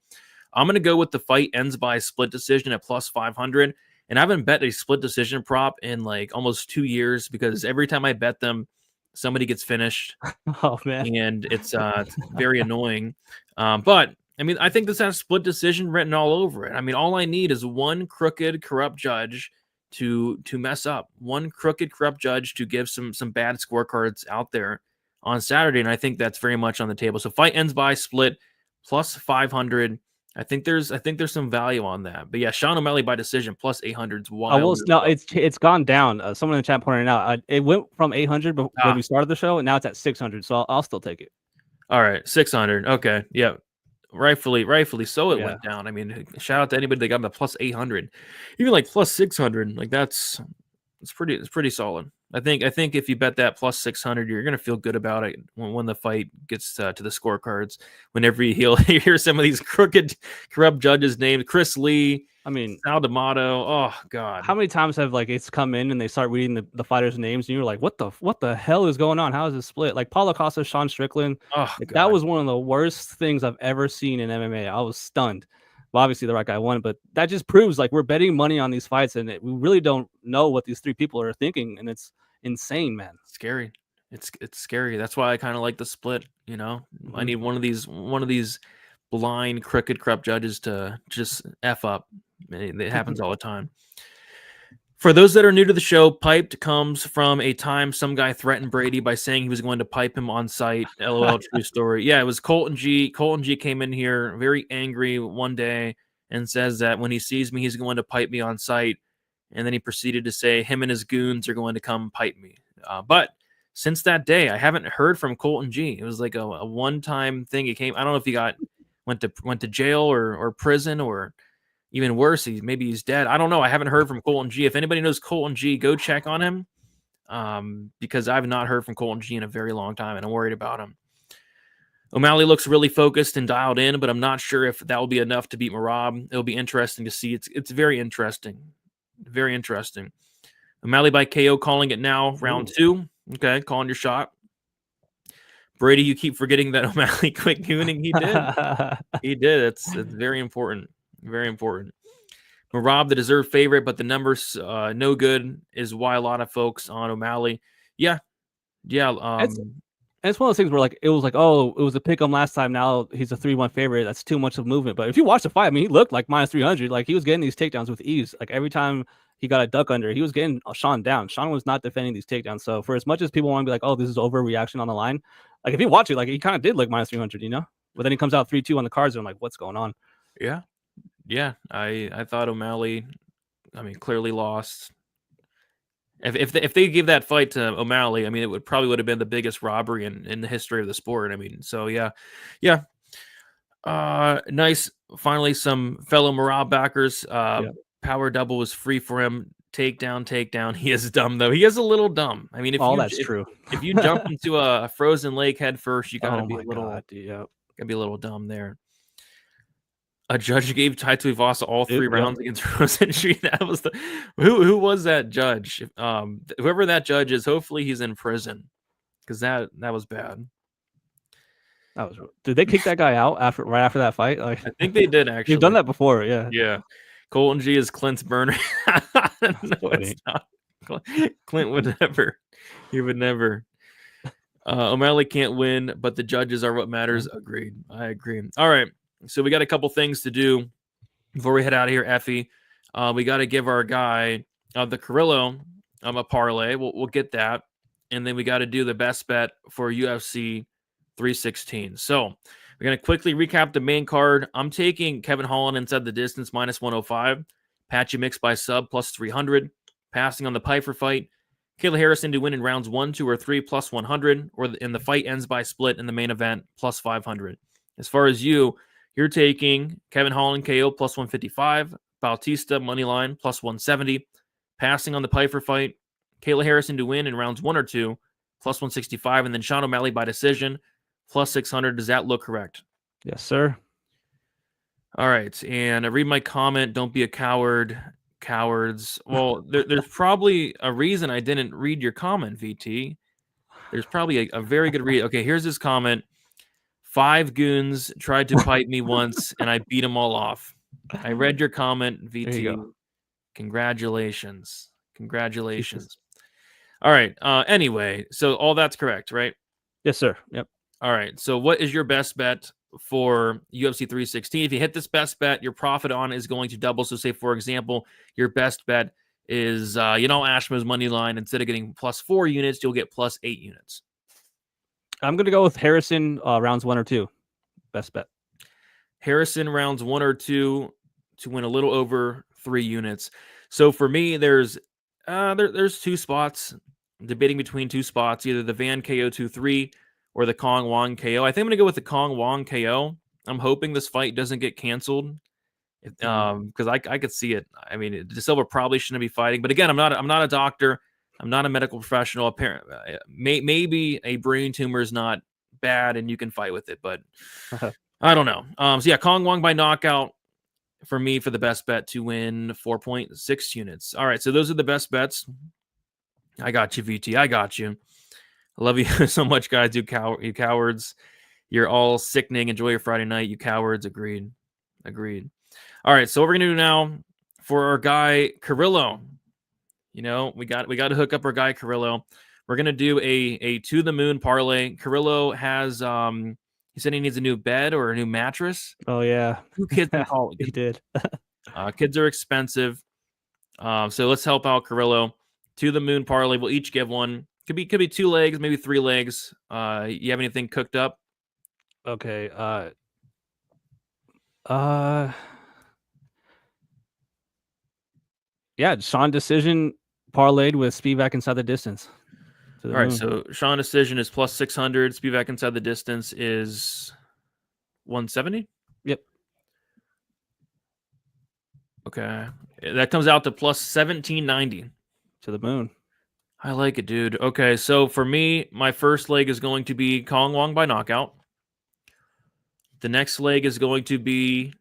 I'm going to go with the fight ends by split decision at plus 500. And I haven't bet a split decision prop in like almost 2 years because every time I bet them, somebody gets finished. Oh, man. And it's very annoying. But I mean, I think this has split decision written all over it. I mean, all I need is one crooked, corrupt judge to mess up. One crooked, corrupt judge to give some bad scorecards out there on Saturday. And I think that's very much on the table. So fight ends by split plus 500. I think there's some value on that. But yeah, Sean O'Malley by decision plus 800 is wild. No, it's gone down. Someone in the chat pointed out it went from 800 when we started the show, and now it's at 600. So I'll still take it. All right, 600. Okay, yeah, rightfully so. It went down. I mean, shout out to anybody that got the plus 800, even like plus 600. Like it's pretty solid. I think if you bet that plus 600, you're gonna feel good about it when the fight gets to the scorecards. Whenever you hear some of these crooked, corrupt judges' names, Chris Lee, I mean, Sal D'Amato. Oh God, how many times have like it's come in and they start reading the fighters' names and you're like, what the hell is going on? How is this split? Like Paulo Costa, Sean Strickland. Oh, that was one of the worst things I've ever seen in MMA. I was stunned. Well, obviously the right guy won, but that just proves like we're betting money on these fights and we really don't know what these three people are thinking, and it's insane, man. Scary. It's scary. That's why I kind of like the split. You know, I need one of these blind, crooked, corrupt judges to just F up. It happens all the time. For those that are new to the show, piped comes from a time some guy threatened Brady by saying he was going to pipe him on site. LOL, true story. Yeah, it was Colton G. Colton G came in here very angry one day and says that when he sees me, he's going to pipe me on site. And then he proceeded to say him and his goons are going to come pipe me. But since that day, I haven't heard from Colton G. It was like a one-time thing. He came. I don't know if he went to jail or prison or even worse, maybe he's dead. I don't know. I haven't heard from Colton G. If anybody knows Colton G, go check on him because I've not heard from Colton G in a very long time, and I'm worried about him. O'Malley looks really focused and dialed in, but I'm not sure if that will be enough to beat Merab. It'll be interesting to see. It's very interesting. Very interesting. O'Malley by KO calling it now, round 2. Okay, calling your shot. Brady, you keep forgetting that O'Malley quit gooning. He did. He did. It's very important. Very important. Merab, the deserved favorite, but the numbers no good is why a lot of folks on O'Malley. Yeah. It's one of those things where like it was a pick 'em last time. Now he's a 3-1 favorite. That's too much of movement. But if you watch the fight, I mean, he looked like minus 300. Like he was getting these takedowns with ease. Like every time he got a duck under, he was getting Sean down. Sean was not defending these takedowns. So for as much as people want to be like, oh, this is overreaction on the line, like if you watch it, like he kind of did look minus 300, you know. But then he comes out 3-2 on the cards, and I'm like, what's going on? Yeah, I thought O'Malley, I mean, clearly lost. If they give that fight to O'Malley, I mean, it probably would have been the biggest robbery in the history of the sport. I mean, so yeah. Nice. Finally, some fellow Merab backers. Power double was free for him. Takedown. He is dumb though. He is a little dumb. I mean, that's true. If you jump into a frozen lake head first, you gotta be a little. God, yeah. Gotta be a little dumb there. A judge gave Tai Tuivasa all 3 rounds against Rosentree. That was who was that judge? Whoever that judge is, hopefully he's in prison because that was bad. Did they kick that guy out right after that fight? Like, I think they did actually. You've done that before, yeah. Yeah. Colton G is Clint's burner. No, it's not. Clint would never. He would never. O'Malley can't win, but the judges are what matters. Agreed. I agree. All right. So we got a couple things to do before we head out of here, Effie. We got to give our guy, the Carrillo, a parlay. We'll get that. And then we got to do the best bet for UFC 316. So we're going to quickly recap the main card. I'm taking Kevin Holland inside the distance, minus 105. Patchy mix by sub, plus 300. Passing on the Piper fight. Kayla Harrison to win in rounds 1, 2, or 3, plus 100. Or in the fight ends by split in the main event, plus 500. As far as you're taking Kevin Holland KO plus 155, Bautista moneyline plus 170, passing on the Piper fight, Kayla Harrison to win in rounds 1 or 2 plus 165, and then Sean O'Malley by decision plus 600. Does that look correct? Yes, sir. All right, and I read my comment. Don't be a coward. Cowards. Well, there's probably a reason I didn't read your comment, VT. There's probably a very good reason. Okay, here's his comment. 5 goons tried to pipe me once, and I beat them all off. I read your comment, There you VT. go. Congratulations. Congratulations. All right. Anyway, so all that's correct, right? Yes, sir. Yep. All right. So what is your best bet for UFC 316? If you hit this best bet, your profit on is going to double. So say, for example, your best bet is, Ashma's money line. Instead of getting plus 4 units, you'll get plus 8 units. I'm going to go with Harrison rounds 1 or 2. Best bet. Harrison rounds 1 or 2 to win a little over 3 units. So for me, there's 2 spots, debating between 2 spots, either the Van KO 2-3 or the Kong Wong KO. I think I'm going to go with the Kong Wong KO. I'm hoping this fight doesn't get canceled because I could see it. I mean, De Silva probably shouldn't be fighting, but again, I'm not a doctor. I'm not a medical professional. Apparently, maybe a brain tumor is not bad and you can fight with it, but I don't know. So yeah, Kong Wong by knockout for me for the best bet to win 4.6 units. All right, so those are the best bets. I got you, VT. I got you. I love you so much, guys. You cowards. You're all sickening. Enjoy your Friday night. You cowards. Agreed. All right, so what we're gonna do now for our guy Carrillo. We got to hook up our guy Carrillo. We're gonna do a to the moon parlay. Carrillo has he said he needs a new bed or a new mattress. Oh yeah, 2 kids in college. he did. Kids are expensive, so let's help out Carrillo. To the moon parlay. We'll each give one. Could be 2 legs, maybe 3 legs. You have anything cooked up? Okay. Yeah, Sean decision parlayed with Spievac inside the distance. All right, so Sean decision is plus 600. Spievac inside the distance is 170. Yep. Okay, that comes out to plus 1790. To the moon. I like it, dude. Okay, so for me, my first leg is going to be Kong Wong by knockout. The next leg is going to be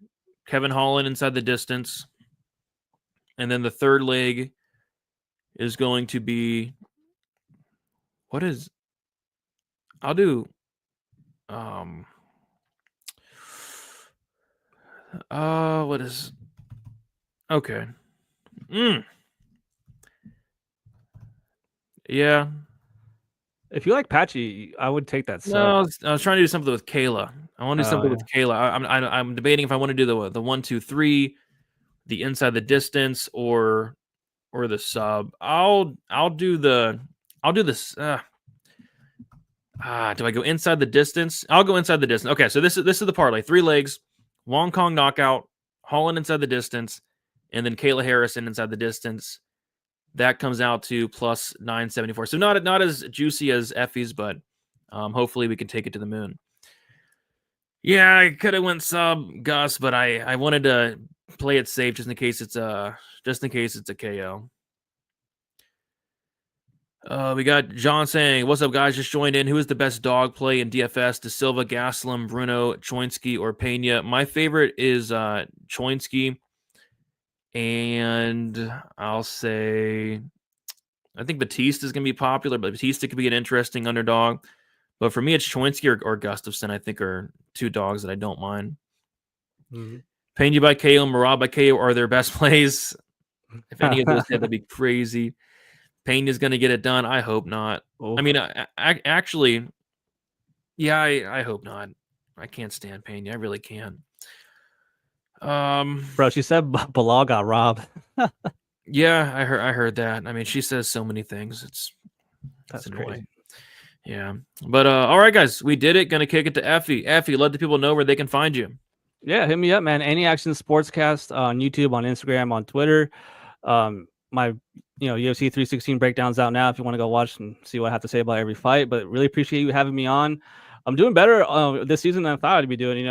Kevin Holland inside the distance. And then the third leg is going to be what is okay. Yeah. If you like Patchy, I would take that. No, I was trying to do something with Kayla. I want to do something with Kayla. I'm debating if I want to do the 1, 2, 3, the inside the distance, or the sub. I'll do this. Do I go inside the distance? I'll go inside the distance. Okay, so this is the parlay. 3 legs, Wong Kong knockout, Holland inside the distance, and then Kayla Harrison inside the distance. That comes out to plus 974. So not as juicy as Effie's, but hopefully we can take it to the moon. Yeah, I could have went sub Gus, but I wanted to play it safe just in case it's a KO. We got John saying, "What's up, guys? Just joined in. Who is the best dog play in DFS? De Silva, Gastelum, Bruno, Chinsky, or Pena?" My favorite is Chinsky. And I'll say, I think Bautista is going to be popular, but Bautista could be an interesting underdog. But for me, it's Chinsky or Gustoson, I think, are 2 dogs that I don't mind. Mm-hmm. Pena by KO, Merab by KO are their best plays. If any of those hit, that'd be crazy. Pena's going to get it done. I hope not. Oh. I mean, actually, yeah, I hope not. I can't stand Pena. I really can't. Bro, she said Bilal got robbed. Yeah, I heard that. I mean, she says so many things. That's annoying. Crazy. Yeah, but all right, guys, we did it. Gonna kick it to Effie. Effie, let the people know where they can find you. Yeah, hit me up, man. Any Action Sportscast on YouTube, on Instagram, on Twitter. My UFC 316 breakdowns out now if you want to go watch and see what I have to say about every fight. But really appreciate you having me on. I'm doing better this season than I thought I'd be doing,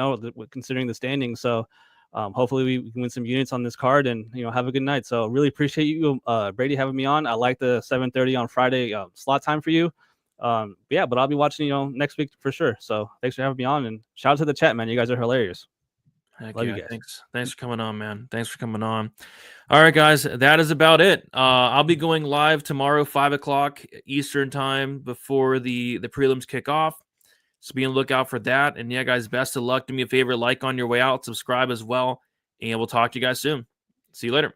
considering the standings. So hopefully we can win some units on this card and, have a good night. So really appreciate you, Brady, having me on. I like the 7:30 on Friday slot time for you. But I'll be watching, next week for sure. So thanks for having me on, and shout out to the chat, man. You guys are hilarious. Heck Love you yeah. guys. Thanks for coming on, man. Thanks for coming on. All right, guys, that is about it. I'll be going live tomorrow, 5:00 Eastern time before the prelims kick off. So be on the lookout for that. And yeah, guys, best of luck. Do me a favor, like on your way out, subscribe as well, and we'll talk to you guys soon. See you later.